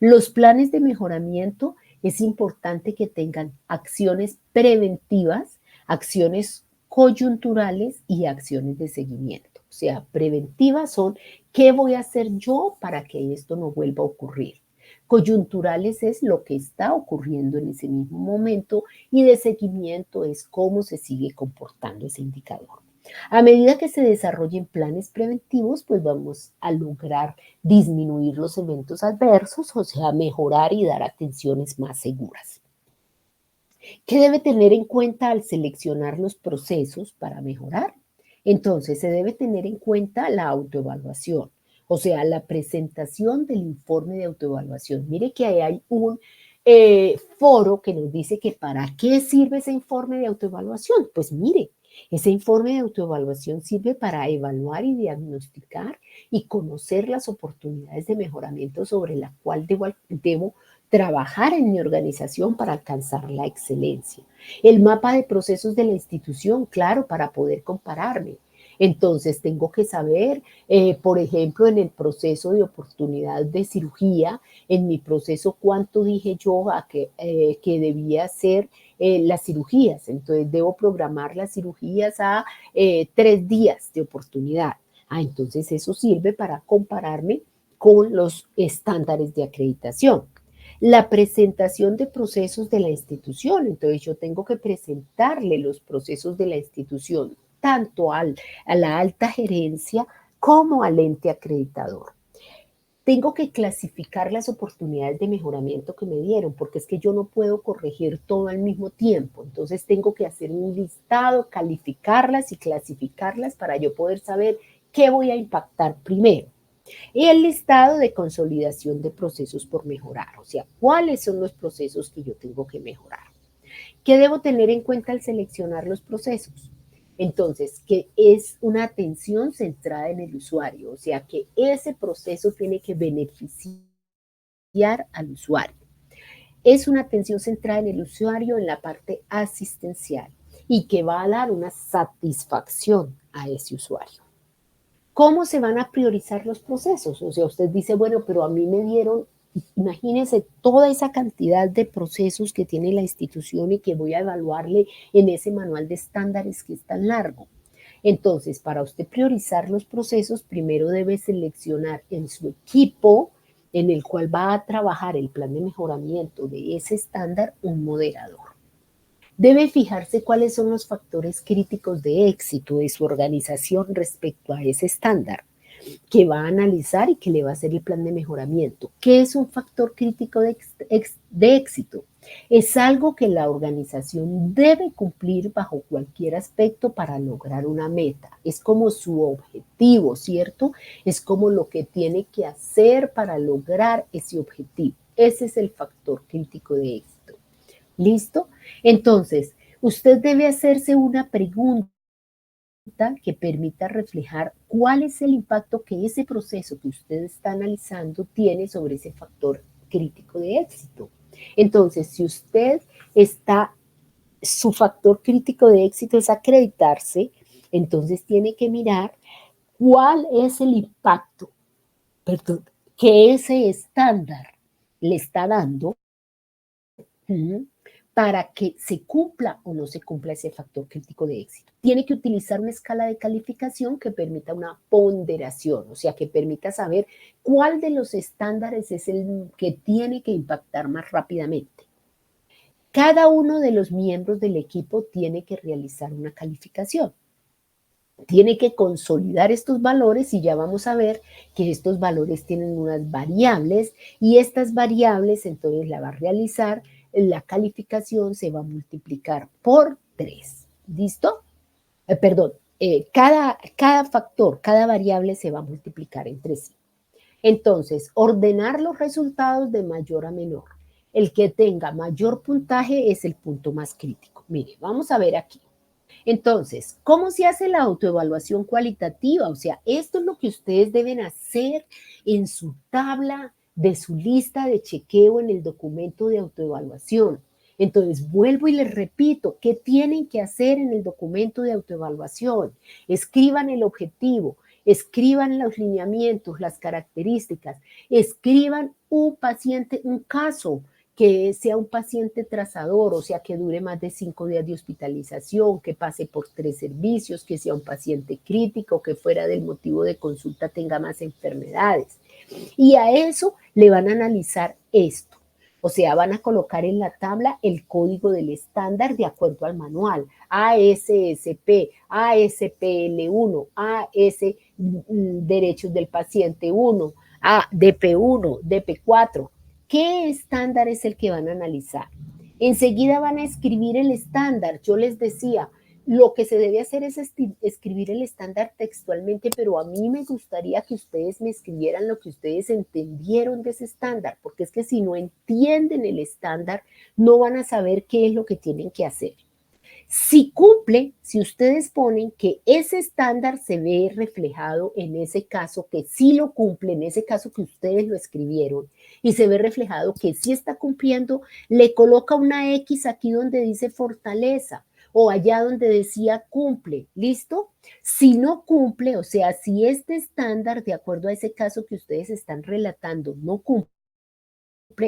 Los planes de mejoramiento es importante que tengan acciones preventivas, acciones coyunturales y acciones de seguimiento. O sea, preventivas son ¿qué voy a hacer yo para que esto no vuelva a ocurrir? Coyunturales es lo que está ocurriendo en ese mismo momento, y de seguimiento es cómo se sigue comportando ese indicador. A medida que se desarrollen planes preventivos, pues vamos a lograr disminuir los eventos adversos, o sea, mejorar y dar atenciones más seguras. ¿Qué debe tener en cuenta al seleccionar los procesos para mejorar? Entonces, se debe tener en cuenta la autoevaluación, o sea, la presentación del informe de autoevaluación. Mire que ahí hay un foro que nos dice que para qué sirve ese informe de autoevaluación. Pues mire, ese informe de autoevaluación sirve para evaluar y diagnosticar y conocer las oportunidades de mejoramiento sobre la cual debo trabajar en mi organización para alcanzar la excelencia. El mapa de procesos de la institución, claro, para poder compararme. Entonces, tengo que saber, por ejemplo, en el proceso de oportunidad de cirugía, en mi proceso, cuánto dije yo que debía hacer las cirugías. Entonces, debo programar las cirugías a 3 días de oportunidad. Entonces, eso sirve para compararme con los estándares de acreditación. La presentación de procesos de la institución. Entonces, yo tengo que presentarle los procesos de la institución tanto a la alta gerencia como al ente acreditador. Tengo que clasificar las oportunidades de mejoramiento que me dieron, porque es que yo no puedo corregir todo al mismo tiempo. Entonces tengo que hacer un listado, calificarlas y clasificarlas para yo poder saber qué voy a impactar primero. Y el listado de consolidación de procesos por mejorar, o sea, cuáles son los procesos que yo tengo que mejorar. ¿Qué debo tener en cuenta al seleccionar los procesos? Entonces, que es una atención centrada en el usuario, o sea, que ese proceso tiene que beneficiar al usuario. Es una atención centrada en el usuario en la parte asistencial y que va a dar una satisfacción a ese usuario. ¿Cómo se van a priorizar los procesos? O sea, usted dice, bueno, pero a mí me dieron Imagínense toda esa cantidad de procesos que tiene la institución y que voy a evaluarle en ese manual de estándares que es tan largo. Entonces, para usted priorizar los procesos, primero debe seleccionar en su equipo en el cual va a trabajar el plan de mejoramiento de ese estándar un moderador. Debe fijarse cuáles son los factores críticos de éxito de su organización respecto a ese estándar que va a analizar y que le va a hacer el plan de mejoramiento. ¿Qué es un factor crítico de éxito? Es algo que la organización debe cumplir bajo cualquier aspecto para lograr una meta. Es como su objetivo, ¿cierto? Es como lo que tiene que hacer para lograr ese objetivo. Ese es el factor crítico de éxito. ¿Listo? Entonces, usted debe hacerse una pregunta que permita reflejar cuál es el impacto que ese proceso que usted está analizando tiene sobre ese factor crítico de éxito. Entonces, si usted está, su factor crítico de éxito es acreditarse, entonces tiene que mirar cuál es el impacto, perdón, que ese estándar le está dando para que se cumpla o no se cumpla ese factor crítico de éxito. Tiene que utilizar una escala de calificación que permita una ponderación, o sea, que permita saber cuál de los estándares es el que tiene que impactar más rápidamente. Cada uno de los miembros del equipo tiene que realizar una calificación. Tiene que consolidar estos valores y ya vamos a ver que estos valores tienen unas variables y estas variables entonces la va a realizar, la calificación se va a multiplicar por 3. ¿Listo? Perdón, cada factor, cada variable se va a multiplicar entre sí. Entonces, ordenar los resultados de mayor a menor. El que tenga mayor puntaje es el punto más crítico. Mire, vamos a ver aquí. Entonces, ¿cómo se hace la autoevaluación cualitativa? O sea, esto es lo que ustedes deben hacer en su tabla de su lista de chequeo en el documento de autoevaluación. Entonces, vuelvo y les repito, ¿qué tienen que hacer en el documento de autoevaluación? Escriban el objetivo, escriban los lineamientos, las características, escriban un paciente, un caso, que sea un paciente trazador, o sea, que dure más de 5 días de hospitalización, que pase por 3 servicios, que sea un paciente crítico, que fuera del motivo de consulta tenga más enfermedades. Y a eso le van a analizar esto. O sea, van a colocar en la tabla el código del estándar de acuerdo al manual, ASSP, ASPL1, AS Derechos del Paciente 1, DP1, DP4. ¿Qué estándar es el que van a analizar? Enseguida van a escribir el estándar. Yo les decía, lo que se debe hacer es escribir el estándar textualmente, pero a mí me gustaría que ustedes me escribieran lo que ustedes entendieron de ese estándar, porque es que si no entienden el estándar, no van a saber qué es lo que tienen que hacer. Si cumple, si ustedes ponen que ese estándar se ve reflejado en ese caso, que sí lo cumple, en ese caso que ustedes lo escribieron, y se ve reflejado que sí está cumpliendo, le coloca una X aquí donde dice fortaleza, o allá donde decía cumple, ¿listo? Si no cumple, o sea, si este estándar, de acuerdo a ese caso que ustedes están relatando, no cumple,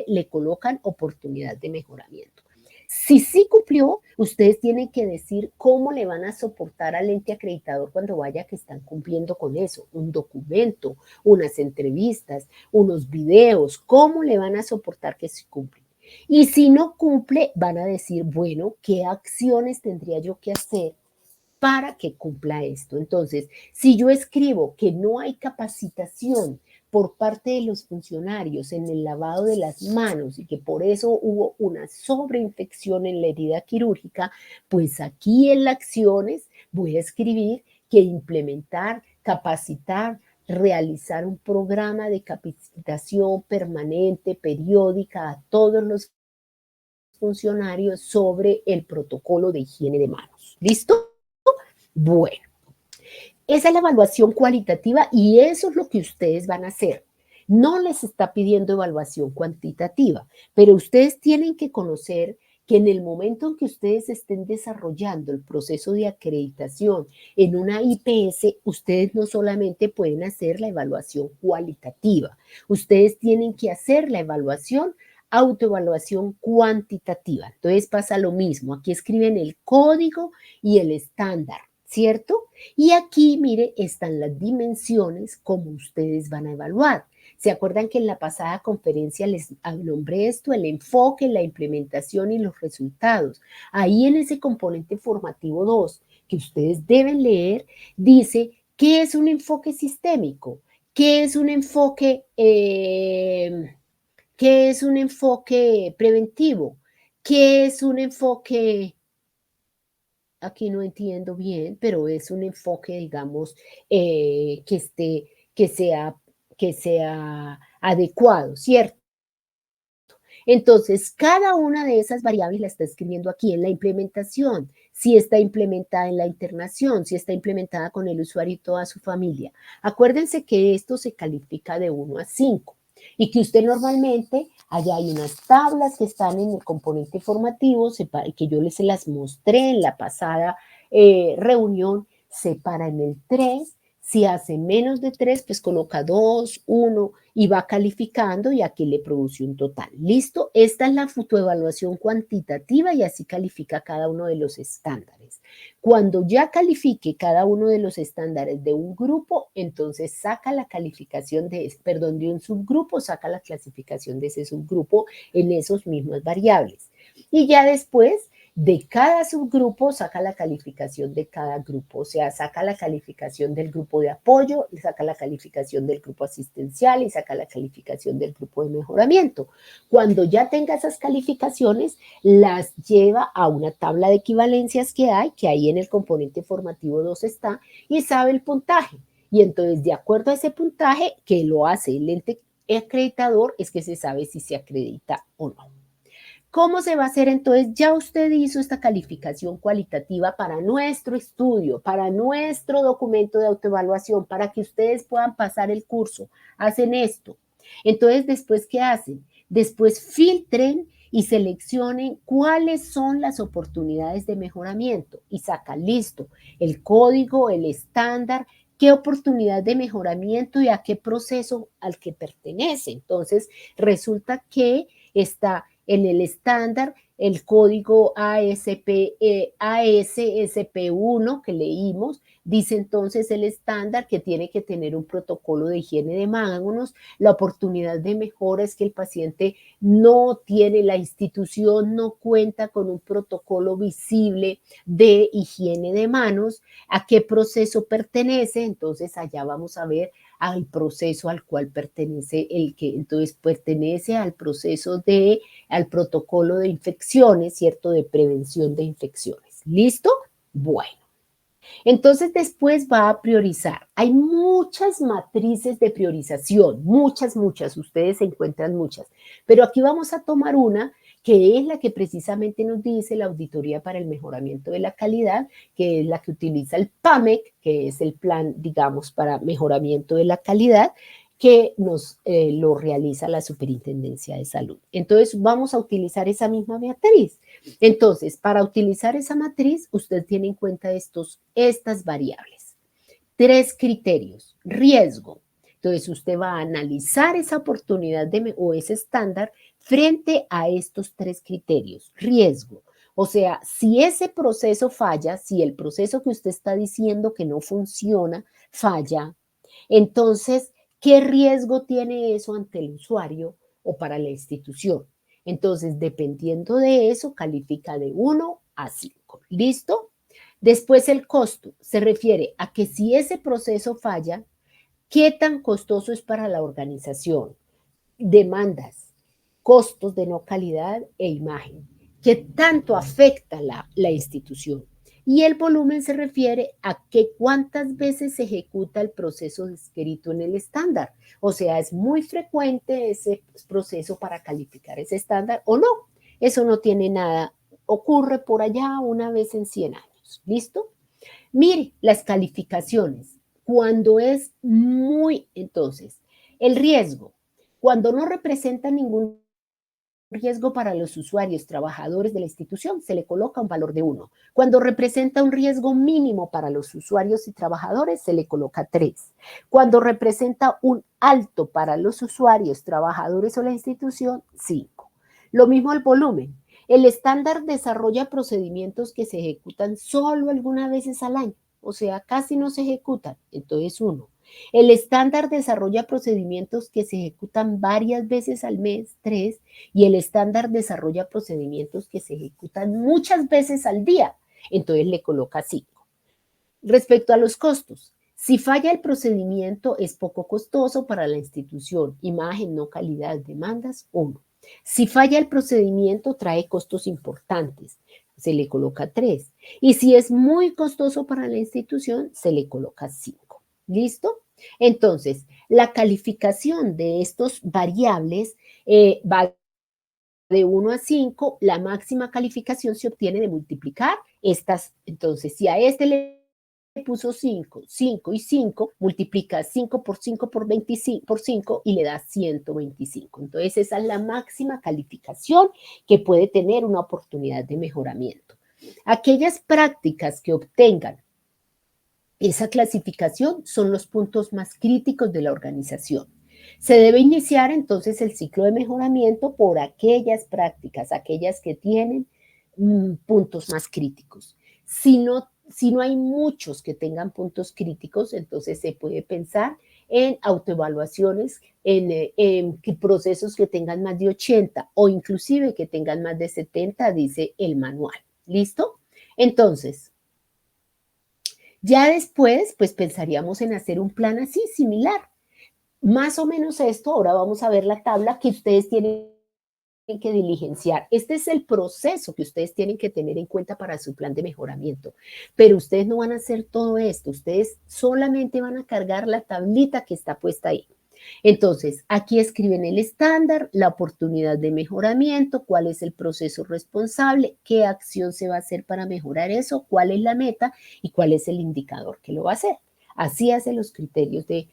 le colocan oportunidad de mejoramiento. Si sí cumplió, ustedes tienen que decir cómo le van a soportar al ente acreditador cuando vaya que están cumpliendo con eso. Un documento, unas entrevistas, unos videos, cómo le van a soportar que sí cumple. Y si no cumple, van a decir, bueno, ¿qué acciones tendría yo que hacer para que cumpla esto? Entonces, si yo escribo que no hay capacitación por parte de los funcionarios en el lavado de las manos y que por eso hubo una sobreinfección en la herida quirúrgica, pues aquí en las acciones voy a escribir que implementar, capacitar, realizar un programa de capacitación permanente, periódica a todos los funcionarios sobre el protocolo de higiene de manos. ¿Listo? Bueno, esa es la evaluación cualitativa y eso es lo que ustedes van a hacer. No les está pidiendo evaluación cuantitativa, pero ustedes tienen que conocer que en el momento en que ustedes estén desarrollando el proceso de acreditación en una IPS, ustedes no solamente pueden hacer la evaluación cualitativa, ustedes tienen que hacer la evaluación, autoevaluación cuantitativa. Entonces pasa lo mismo, aquí escriben el código y el estándar, ¿cierto? Y aquí, mire, están las dimensiones como ustedes van a evaluar. ¿Se acuerdan que en la pasada conferencia les nombré esto, el enfoque, la implementación y los resultados? Ahí en ese componente formativo 2 que ustedes deben leer, dice qué es un enfoque sistémico, qué es un enfoque, qué es un enfoque preventivo, qué es un enfoque, aquí no entiendo bien, pero es un enfoque, digamos, que esté, que sea adecuado, ¿cierto? Entonces, cada una de esas variables la está escribiendo aquí en la implementación, si está implementada en la internación, si está implementada con el usuario y toda su familia. Acuérdense que esto se califica de 1 a 5 y que usted normalmente, allá hay unas tablas que están en el componente formativo, que yo les las mostré en la pasada reunión, separa en el 3. Si hace menos de 3, pues coloca 2, 1 y va calificando y aquí le produce un total. ¿Listo? Esta es la fotoevaluación cuantitativa y así califica cada uno de los estándares. Cuando ya califique cada uno de los estándares de un grupo, entonces saca la calificación de un subgrupo, saca la clasificación de ese subgrupo en esos mismas variables. Y ya después de cada subgrupo saca la calificación de cada grupo, o sea, saca la calificación del grupo de apoyo, saca la calificación del grupo asistencial y saca la calificación del grupo de mejoramiento. Cuando ya tenga esas calificaciones, las lleva a una tabla de equivalencias que ahí en el componente formativo 2 está, y sabe el puntaje. Y entonces, de acuerdo a ese puntaje que lo hace el ente acreditador, es que se sabe si se acredita o no. ¿Cómo se va a hacer entonces? Ya usted hizo esta calificación cualitativa para nuestro estudio, para nuestro documento de autoevaluación, para que ustedes puedan pasar el curso. Hacen esto. Entonces, ¿después qué hacen? Después filtren y seleccionen cuáles son las oportunidades de mejoramiento y sacan listo el código, el estándar, qué oportunidad de mejoramiento y a qué proceso al que pertenece. Entonces, resulta que está en el estándar el código ASSP1 que leímos, dice entonces el estándar que tiene que tener un protocolo de higiene de manos. La oportunidad de mejora es que el paciente no tiene, la institución no cuenta con un protocolo visible de higiene de manos. ¿A qué proceso pertenece? Entonces allá vamos a ver al proceso al cual pertenece el que entonces pertenece al proceso al protocolo de infecciones, ¿cierto? De prevención de infecciones. ¿Listo? Bueno. Entonces después va a priorizar. Hay muchas matrices de priorización, muchas, ustedes encuentran muchas, pero aquí vamos a tomar una que es la que precisamente nos dice la Auditoría para el Mejoramiento de la Calidad, que es la que utiliza el PAMEC, que es el plan, digamos, para mejoramiento de la calidad, que nos lo realiza la Superintendencia de Salud. Entonces vamos a utilizar esa misma matriz. Entonces, para utilizar esa matriz, usted tiene en cuenta estas variables. 3 criterios. Riesgo. Entonces, usted va a analizar esa oportunidad o ese estándar frente a estos 3 criterios. Riesgo. O sea, si ese proceso falla, si el proceso que usted está diciendo que no funciona falla, entonces, ¿qué riesgo tiene eso ante el usuario o para la institución? Entonces, dependiendo de eso, califica de 1 a 5. ¿Listo? Después el costo se refiere a que si ese proceso falla, ¿qué tan costoso es para la organización? Demandas, costos de no calidad e imagen. ¿Qué tanto afecta la institución? Y el volumen se refiere a que cuántas veces se ejecuta el proceso descrito en el estándar. O sea, es muy frecuente ese proceso para calificar ese estándar o no. Eso no tiene nada. Ocurre por allá una vez en 100 años. ¿Listo? Mire, las calificaciones. Cuando es entonces, el riesgo, cuando no representa ningún riesgo para los usuarios, trabajadores de la institución, se le coloca un valor de 1. Cuando representa un riesgo mínimo para los usuarios y trabajadores, se le coloca 3. Cuando representa un alto para los usuarios, trabajadores o la institución, 5. Lo mismo el volumen. El estándar desarrolla procedimientos que se ejecutan solo algunas veces al año, o sea, casi no se ejecutan, entonces 1. El estándar desarrolla procedimientos que se ejecutan varias veces al mes, 3, y el estándar desarrolla procedimientos que se ejecutan muchas veces al día, entonces le coloca 5. Respecto a los costos, si falla el procedimiento es poco costoso para la institución, imagen, no calidad, demandas, 1. Si falla el procedimiento trae costos importantes, se le coloca 3. Y si es muy costoso para la institución, se le coloca 5. ¿Listo? Entonces, la calificación de estos variables va de 1 a 5. La máxima calificación se obtiene de multiplicar estas. Entonces, si a este le puso 5, 5 y 5, multiplica 5 por 25, por 5 y le da 125. Entonces, esa es la máxima calificación que puede tener una oportunidad de mejoramiento. Aquellas prácticas que obtengan esa clasificación son los puntos más críticos de la organización. Se debe iniciar entonces el ciclo de mejoramiento por aquellas prácticas, aquellas que tienen puntos más críticos. Si no hay muchos que tengan puntos críticos, entonces se puede pensar en autoevaluaciones, en procesos que tengan más de 80 o inclusive que tengan más de 70, dice el manual. ¿Listo? Entonces, ya después, pues pensaríamos en hacer un plan así, similar. Más o menos esto, ahora vamos a ver la tabla que ustedes tienen que diligenciar. Este es el proceso que ustedes tienen que tener en cuenta para su plan de mejoramiento. Pero ustedes no van a hacer todo esto, ustedes solamente van a cargar la tablita que está puesta ahí. Entonces, aquí escriben el estándar, la oportunidad de mejoramiento, cuál es el proceso responsable, qué acción se va a hacer para mejorar eso, cuál es la meta y cuál es el indicador que lo va a hacer. Así hacen los criterios de...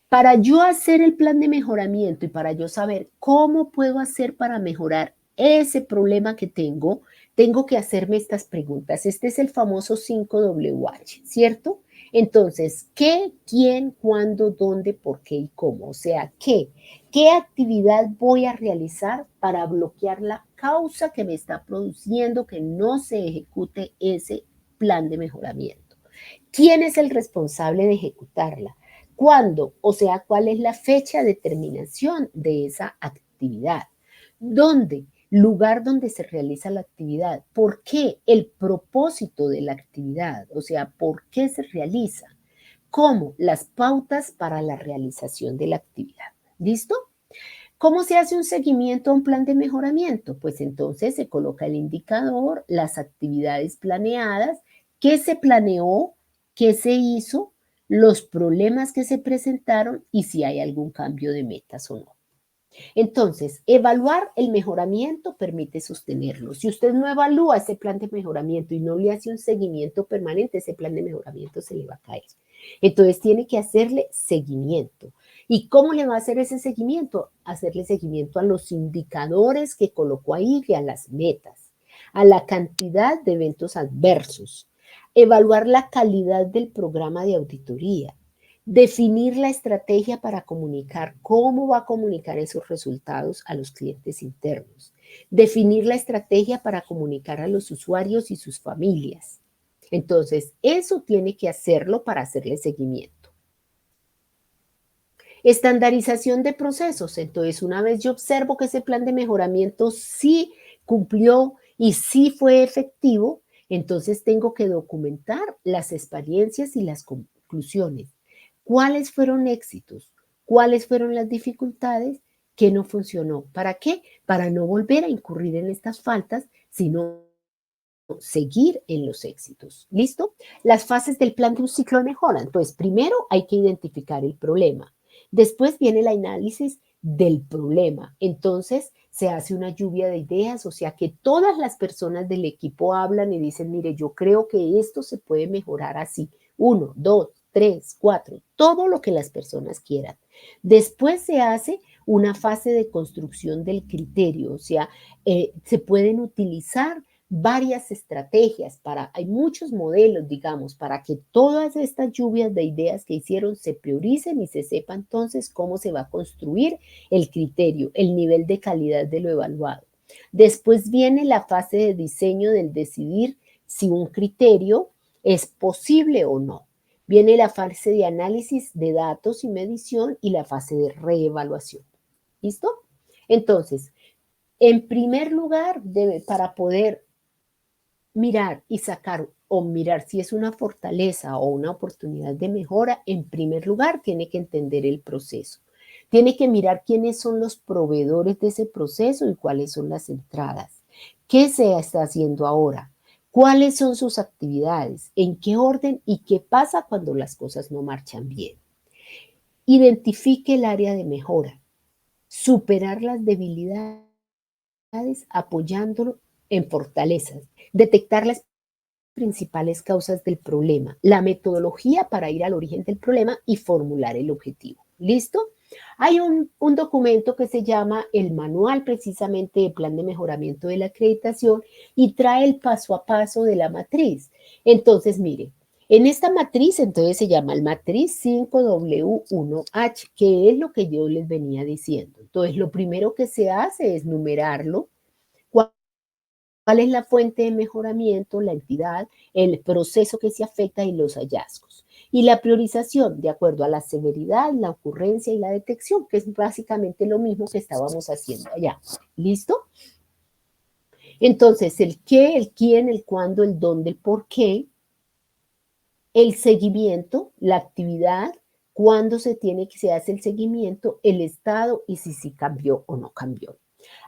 Para yo hacer el plan de mejoramiento y para yo saber cómo puedo hacer para mejorar ese problema que tengo que hacerme estas preguntas. Este es el famoso 5WH, ¿cierto? Entonces, ¿qué, quién, cuándo, dónde, por qué y cómo? O sea, ¿qué actividad voy a realizar para bloquear la causa que me está produciendo que no se ejecute ese plan de mejoramiento? ¿Quién es el responsable de ejecutarla? ¿Cuándo? O sea, ¿cuál es la fecha de terminación de esa actividad? ¿Dónde? Lugar donde se realiza la actividad. ¿Por qué? El propósito de la actividad, o sea, ¿por qué se realiza? ¿Cómo? Las pautas para la realización de la actividad. ¿Listo? ¿Cómo se hace un seguimiento a un plan de mejoramiento? Pues entonces se coloca el indicador, las actividades planeadas, qué se planeó, qué se hizo, los problemas que se presentaron y si hay algún cambio de metas o no. Entonces, evaluar el mejoramiento permite sostenerlo. Si usted no evalúa ese plan de mejoramiento y no le hace un seguimiento permanente, ese plan de mejoramiento se le va a caer. Entonces, tiene que hacerle seguimiento. ¿Y cómo le va a hacer ese seguimiento? Hacerle seguimiento a los indicadores que colocó ahí y a las metas, a la cantidad de eventos adversos, evaluar la calidad del programa de auditoría, definir la estrategia para comunicar cómo va a comunicar esos resultados a los clientes internos, definir la estrategia para comunicar a los usuarios y sus familias. Entonces, eso tiene que hacerlo para hacerle seguimiento. Estandarización de procesos. Entonces, una vez yo observo que ese plan de mejoramiento sí cumplió y sí fue efectivo, entonces tengo que documentar las experiencias y las conclusiones. ¿Cuáles fueron éxitos? ¿Cuáles fueron las dificultades? ¿Qué no funcionó? ¿Para qué? Para no volver a incurrir en estas faltas, sino seguir en los éxitos. ¿Listo? Las fases del plan de un ciclo de mejora. Entonces, primero hay que identificar el problema. Después viene el análisis del problema. Entonces, se hace una lluvia de ideas, o sea que todas las personas del equipo hablan y dicen, mire, yo creo que esto se puede mejorar así. 1, 2, 3, 4, todo lo que las personas quieran. Después se hace una fase de construcción del criterio, o sea, se pueden utilizar varias estrategias hay muchos modelos, digamos, para que todas estas lluvias de ideas que hicieron se prioricen y se sepa entonces cómo se va a construir el criterio, el nivel de calidad de lo evaluado. Después viene la fase de diseño del decidir si un criterio es posible o no. Viene la fase de análisis de datos y medición y la fase de reevaluación. ¿Listo? Entonces, en primer lugar, para poder mirar y sacar o mirar si es una fortaleza o una oportunidad de mejora, en primer lugar tiene que entender el proceso. Tiene que mirar quiénes son los proveedores de ese proceso y cuáles son las entradas. ¿Qué se está haciendo ahora? ¿Cuáles son sus actividades? ¿En qué orden? ¿Y qué pasa cuando las cosas no marchan bien? Identifique el área de mejora. Superar las debilidades apoyándolo en fortalezas. Detectar las principales causas del problema, la metodología para ir al origen del problema y formular el objetivo. ¿Listo? Hay un documento que se llama el manual precisamente de plan de mejoramiento de la acreditación y trae el paso a paso de la matriz. Entonces, mire, en esta matriz entonces se llama el matriz 5W1H, que es lo que yo les venía diciendo. Entonces, lo primero que se hace es numerarlo. ¿Cuál es la fuente de mejoramiento, la entidad, el proceso que se afecta y los hallazgos? Y la priorización de acuerdo a la severidad, la ocurrencia y la detección, que es básicamente lo mismo que estábamos haciendo allá. ¿Listo? Entonces, el qué, el quién, el cuándo, el dónde, el por qué, el seguimiento, la actividad, cuándo se hace el seguimiento, el estado y si cambió o no cambió.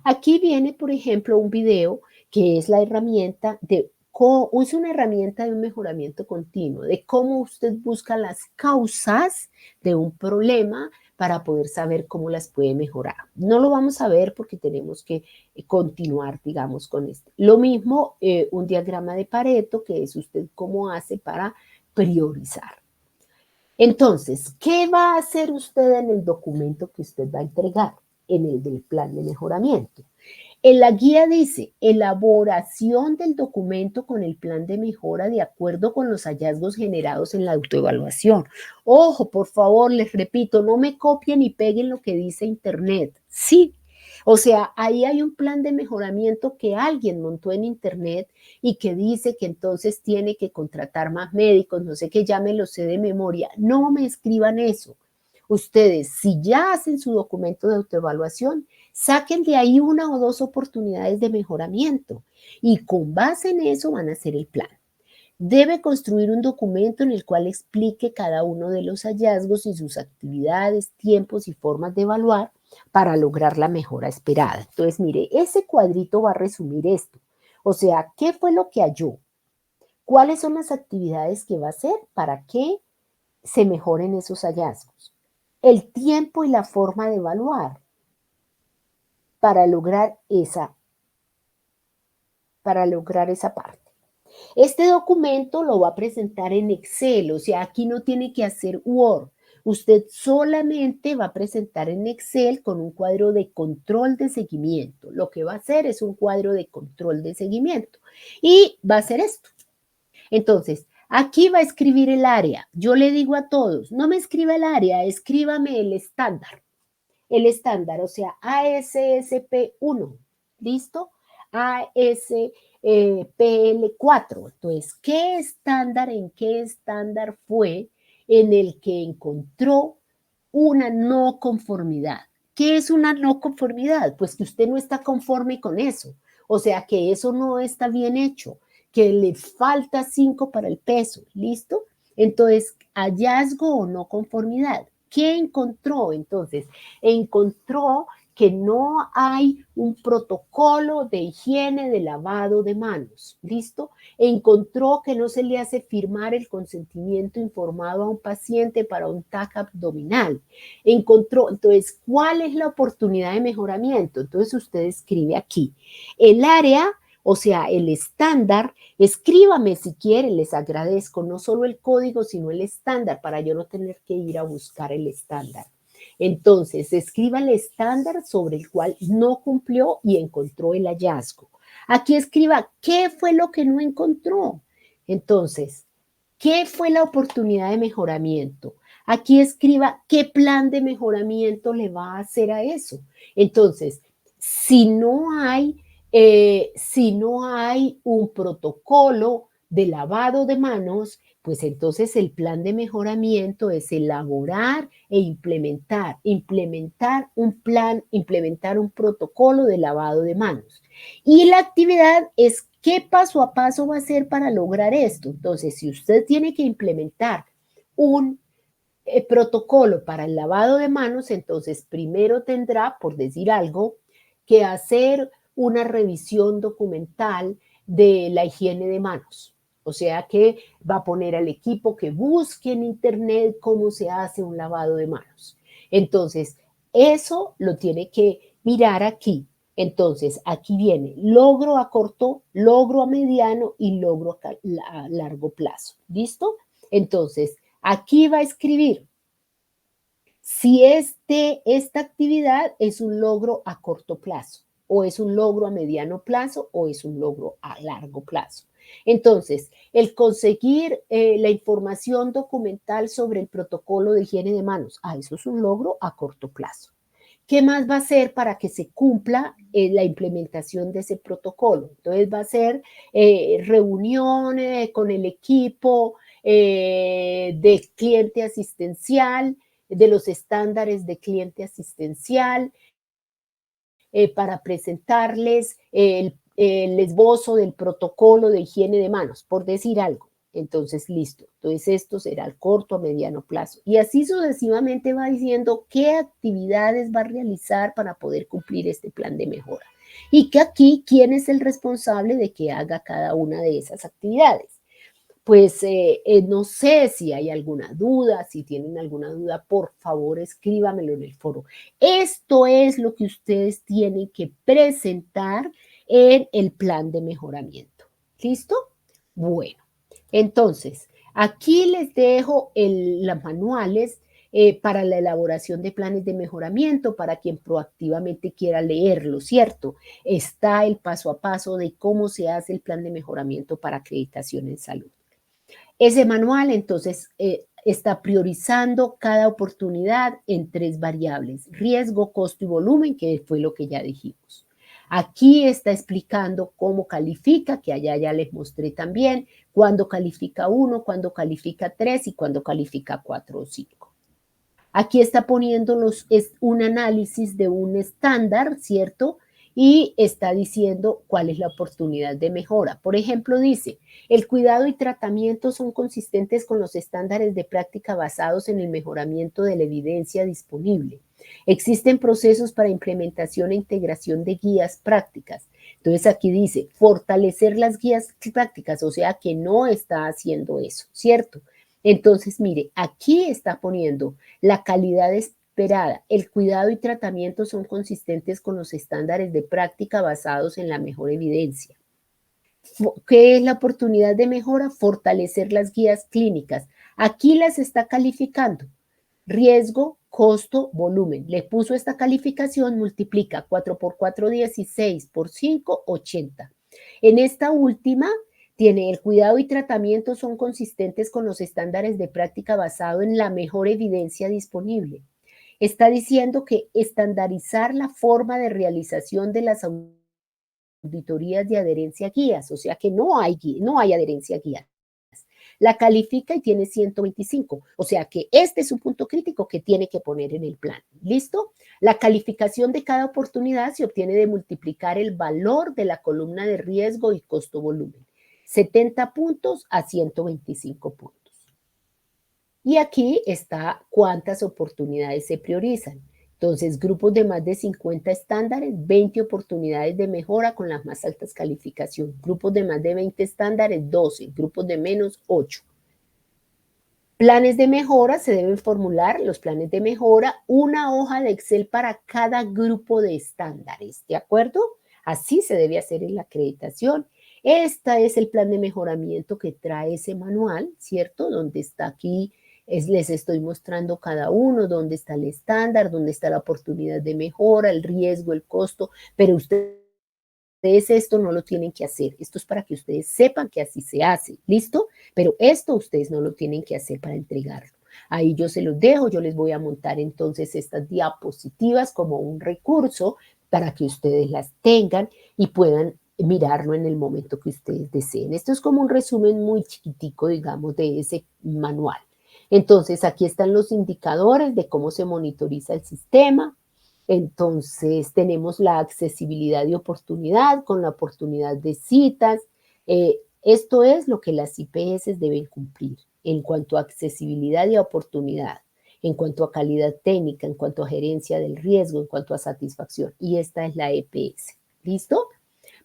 Aquí viene, por ejemplo, un video que es la herramienta es una herramienta de un mejoramiento continuo, de cómo usted busca las causas de un problema para poder saber cómo las puede mejorar. No lo vamos a ver porque tenemos que continuar, digamos, con esto. Lo mismo, un diagrama de Pareto, que es usted cómo hace para priorizar. Entonces, ¿qué va a hacer usted en el documento que usted va a entregar? En el del plan de mejoramiento. En la guía dice, elaboración del documento con el plan de mejora de acuerdo con los hallazgos generados en la autoevaluación. Ojo, por favor, les repito, no me copien y peguen lo que dice Internet. Sí, o sea, ahí hay un plan de mejoramiento que alguien montó en Internet y que dice que entonces tiene que contratar más médicos, no sé qué, ya me lo sé de memoria. No me escriban eso. Ustedes, si ya hacen su documento de autoevaluación, saquen de ahí una o dos oportunidades de mejoramiento y con base en eso van a hacer el plan. Debe construir un documento en el cual explique cada uno de los hallazgos y sus actividades, tiempos y formas de evaluar para lograr la mejora esperada. Entonces, mire, ese cuadrito va a resumir esto. O sea, ¿qué fue lo que halló? ¿Cuáles son las actividades que va a hacer para que se mejoren esos hallazgos? El tiempo y la forma de evaluar para lograr esa parte. Este documento lo va a presentar en Excel, o sea, aquí no tiene que hacer Word. Usted solamente va a presentar en Excel con un cuadro de control de seguimiento. Lo que va a hacer es un cuadro de control de seguimiento y va a hacer esto. Entonces, aquí va a escribir el área. Yo le digo a todos, no me escriba el área, escríbame el estándar. El estándar, o sea, ASSP1, ¿listo? ASPL4. Entonces, ¿en qué estándar fue en el que encontró una no conformidad? ¿Qué es una no conformidad? Pues que usted no está conforme con eso. O sea, que eso no está bien hecho, que le falta 5 para el peso, ¿listo? Entonces, hallazgo o no conformidad. ¿Qué encontró? Entonces, encontró que no hay un protocolo de higiene de lavado de manos, ¿listo? Encontró que no se le hace firmar el consentimiento informado a un paciente para un TAC abdominal. Encontró, entonces, ¿cuál es la oportunidad de mejoramiento? Entonces, usted escribe aquí, el área, o sea, el estándar, escríbame si quiere, les agradezco, no solo el código, sino el estándar, para yo no tener que ir a buscar el estándar. Entonces, escriba el estándar sobre el cual no cumplió y encontró el hallazgo. Aquí escriba qué fue lo que no encontró. Entonces, ¿qué fue la oportunidad de mejoramiento? Aquí escriba qué plan de mejoramiento le va a hacer a eso. Entonces, si no hay un protocolo de lavado de manos, pues entonces el plan de mejoramiento es elaborar e implementar un plan, implementar un protocolo de lavado de manos. Y la actividad es qué paso a paso va a hacer para lograr esto. Entonces, si usted tiene que implementar un protocolo para el lavado de manos, entonces primero tendrá, por decir algo, que hacer una revisión documental de la higiene de manos. O sea que va a poner al equipo que busque en internet cómo se hace un lavado de manos. Entonces, eso lo tiene que mirar aquí. Entonces, aquí viene logro a corto, logro a mediano y logro a largo plazo. ¿Listo? Entonces, aquí va a escribir si esta actividad es un logro a corto plazo, o es un logro a mediano plazo, o es un logro a largo plazo. Entonces, el conseguir la información documental sobre el protocolo de higiene de manos, eso es un logro a corto plazo. ¿Qué más va a hacer para que se cumpla la implementación de ese protocolo? Entonces va a ser reuniones con el equipo de cliente asistencial, de los estándares de cliente asistencial, para presentarles el esbozo del protocolo de higiene de manos, por decir algo. Entonces, listo. Entonces, esto será al corto, a mediano plazo. Y así sucesivamente va diciendo qué actividades va a realizar para poder cumplir este plan de mejora. Y que aquí, ¿quién es el responsable de que haga cada una de esas actividades? Pues no sé si hay alguna duda, si tienen alguna duda, por favor escríbamelo en el foro. Esto es lo que ustedes tienen que presentar en el plan de mejoramiento. ¿Listo? Bueno, entonces, aquí les dejo los manuales para la elaboración de planes de mejoramiento para quien proactivamente quiera leerlo, ¿cierto? Está el paso a paso de cómo se hace el plan de mejoramiento para acreditación en salud. Ese manual entonces está priorizando cada oportunidad en 3 variables, riesgo, costo y volumen, que fue lo que ya dijimos. Aquí está explicando cómo califica, que allá ya les mostré también, cuándo califica 1, cuándo califica 3 y cuándo califica 4 o 5. Aquí está poniendo un análisis de un estándar, ¿cierto? Y está diciendo cuál es la oportunidad de mejora. Por ejemplo, dice, el cuidado y tratamiento son consistentes con los estándares de práctica basados en el mejoramiento de la evidencia disponible. Existen procesos para implementación e integración de guías prácticas. Entonces aquí dice, fortalecer las guías prácticas, o sea que no está haciendo eso, ¿cierto? Entonces, mire, aquí está poniendo la calidad esperada, el cuidado y tratamiento son consistentes con los estándares de práctica basados en la mejor evidencia. ¿Qué es la oportunidad de mejora? Fortalecer las guías clínicas. Aquí las está calificando. Riesgo, costo, volumen. Le puso esta calificación, multiplica 4 por 4, 16, por 5, 80. En esta última, tiene el cuidado y tratamiento son consistentes con los estándares de práctica basado en la mejor evidencia disponible. Está diciendo que estandarizar la forma de realización de las auditorías de adherencia a guías, o sea que no hay adherencia a guías. La califica y tiene 125, o sea que este es un punto crítico que tiene que poner en el plan. ¿Listo? La calificación de cada oportunidad se obtiene de multiplicar el valor de la columna de riesgo y costo-volumen. 70 puntos a 125 puntos. Y aquí está cuántas oportunidades se priorizan. Entonces, grupos de más de 50 estándares, 20 oportunidades de mejora con las más altas calificaciones. Grupos de más de 20 estándares, 12. Grupos de menos, 8. Planes de mejora, se deben formular los planes de mejora, una hoja de Excel para cada grupo de estándares, ¿de acuerdo? Así se debe hacer en la acreditación. Este es el plan de mejoramiento que trae ese manual, ¿cierto? Donde está aquí Les estoy mostrando cada uno dónde está el estándar, dónde está la oportunidad de mejora, el riesgo, el costo, pero ustedes esto no lo tienen que hacer. Esto es para que ustedes sepan que así se hace, ¿listo? Pero esto ustedes no lo tienen que hacer para entregarlo. Ahí yo se los dejo, yo les voy a montar entonces estas diapositivas como un recurso para que ustedes las tengan y puedan mirarlo en el momento que ustedes deseen. Esto es como un resumen muy chiquitico, digamos, de ese manual. Entonces, aquí están los indicadores de cómo se monitoriza el sistema. Entonces, tenemos la accesibilidad y oportunidad con la oportunidad de citas. Esto es lo que las IPS deben cumplir en cuanto a accesibilidad y a oportunidad, en cuanto a calidad técnica, en cuanto a gerencia del riesgo, en cuanto a satisfacción. Y esta es la EPS. ¿Listo?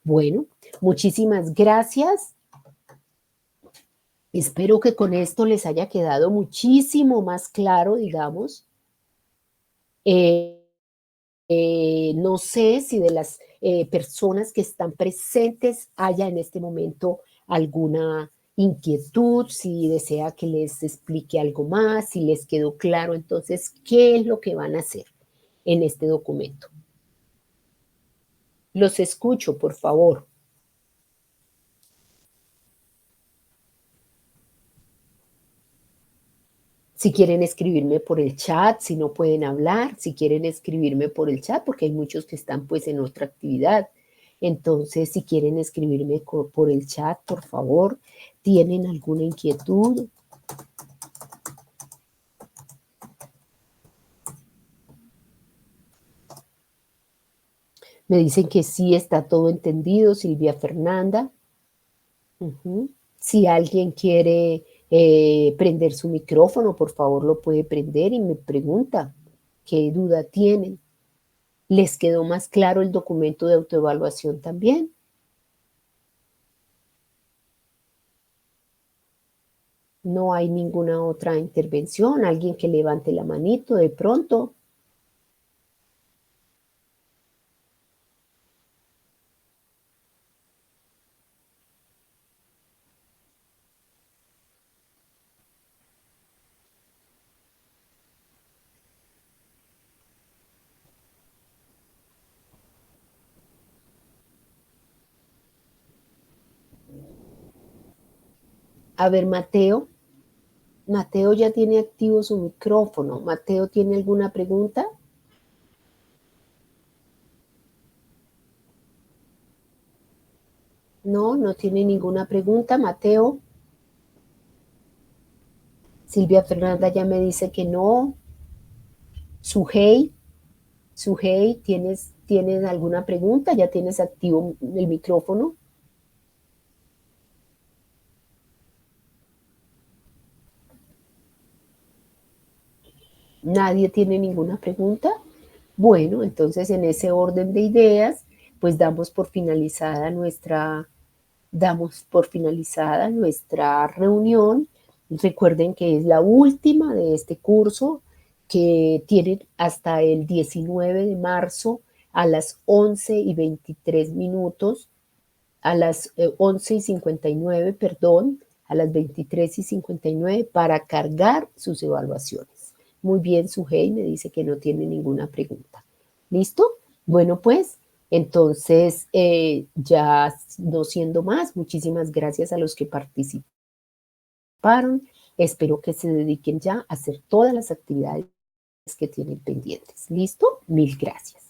Bueno, muchísimas gracias. Espero que con esto les haya quedado muchísimo más claro, digamos. No sé si de las personas que están presentes haya en este momento alguna inquietud, si desea que les explique algo más, si les quedó claro entonces qué es lo que van a hacer en este documento. Los escucho, por favor. Si quieren escribirme por el chat, si no pueden hablar, si quieren escribirme por el chat, porque hay muchos que están pues en otra actividad. Entonces, si quieren escribirme por el chat, por favor, ¿tienen alguna inquietud? Me dicen que sí está todo entendido, Silvia Fernanda. Ujú. Si alguien quiere prender su micrófono, por favor lo puede prender y me pregunta qué duda tienen. ¿Les quedó más claro el documento de autoevaluación también? No hay ninguna otra intervención, alguien que levante la manito de pronto. A ver, Mateo. Mateo ya tiene activo su micrófono. Mateo, ¿tiene alguna pregunta? No, no tiene ninguna pregunta. Mateo. Silvia Fernanda ya me dice que no. Sujei, Sujei, ¿tienes alguna pregunta? ¿Ya tienes activo el micrófono? ¿Nadie tiene ninguna pregunta? Bueno, entonces en ese orden de ideas, pues damos por finalizada nuestra reunión. Recuerden que es la última de este curso que tienen hasta el 19 de marzo a las 11:23, a las 11:59, perdón, a las 23:59 para cargar sus evaluaciones. Muy bien, Sujei me dice que no tiene ninguna pregunta. ¿Listo? Bueno, pues entonces ya no siendo más, muchísimas gracias a los que participaron. Espero que se dediquen ya a hacer todas las actividades que tienen pendientes. ¿Listo? Mil gracias.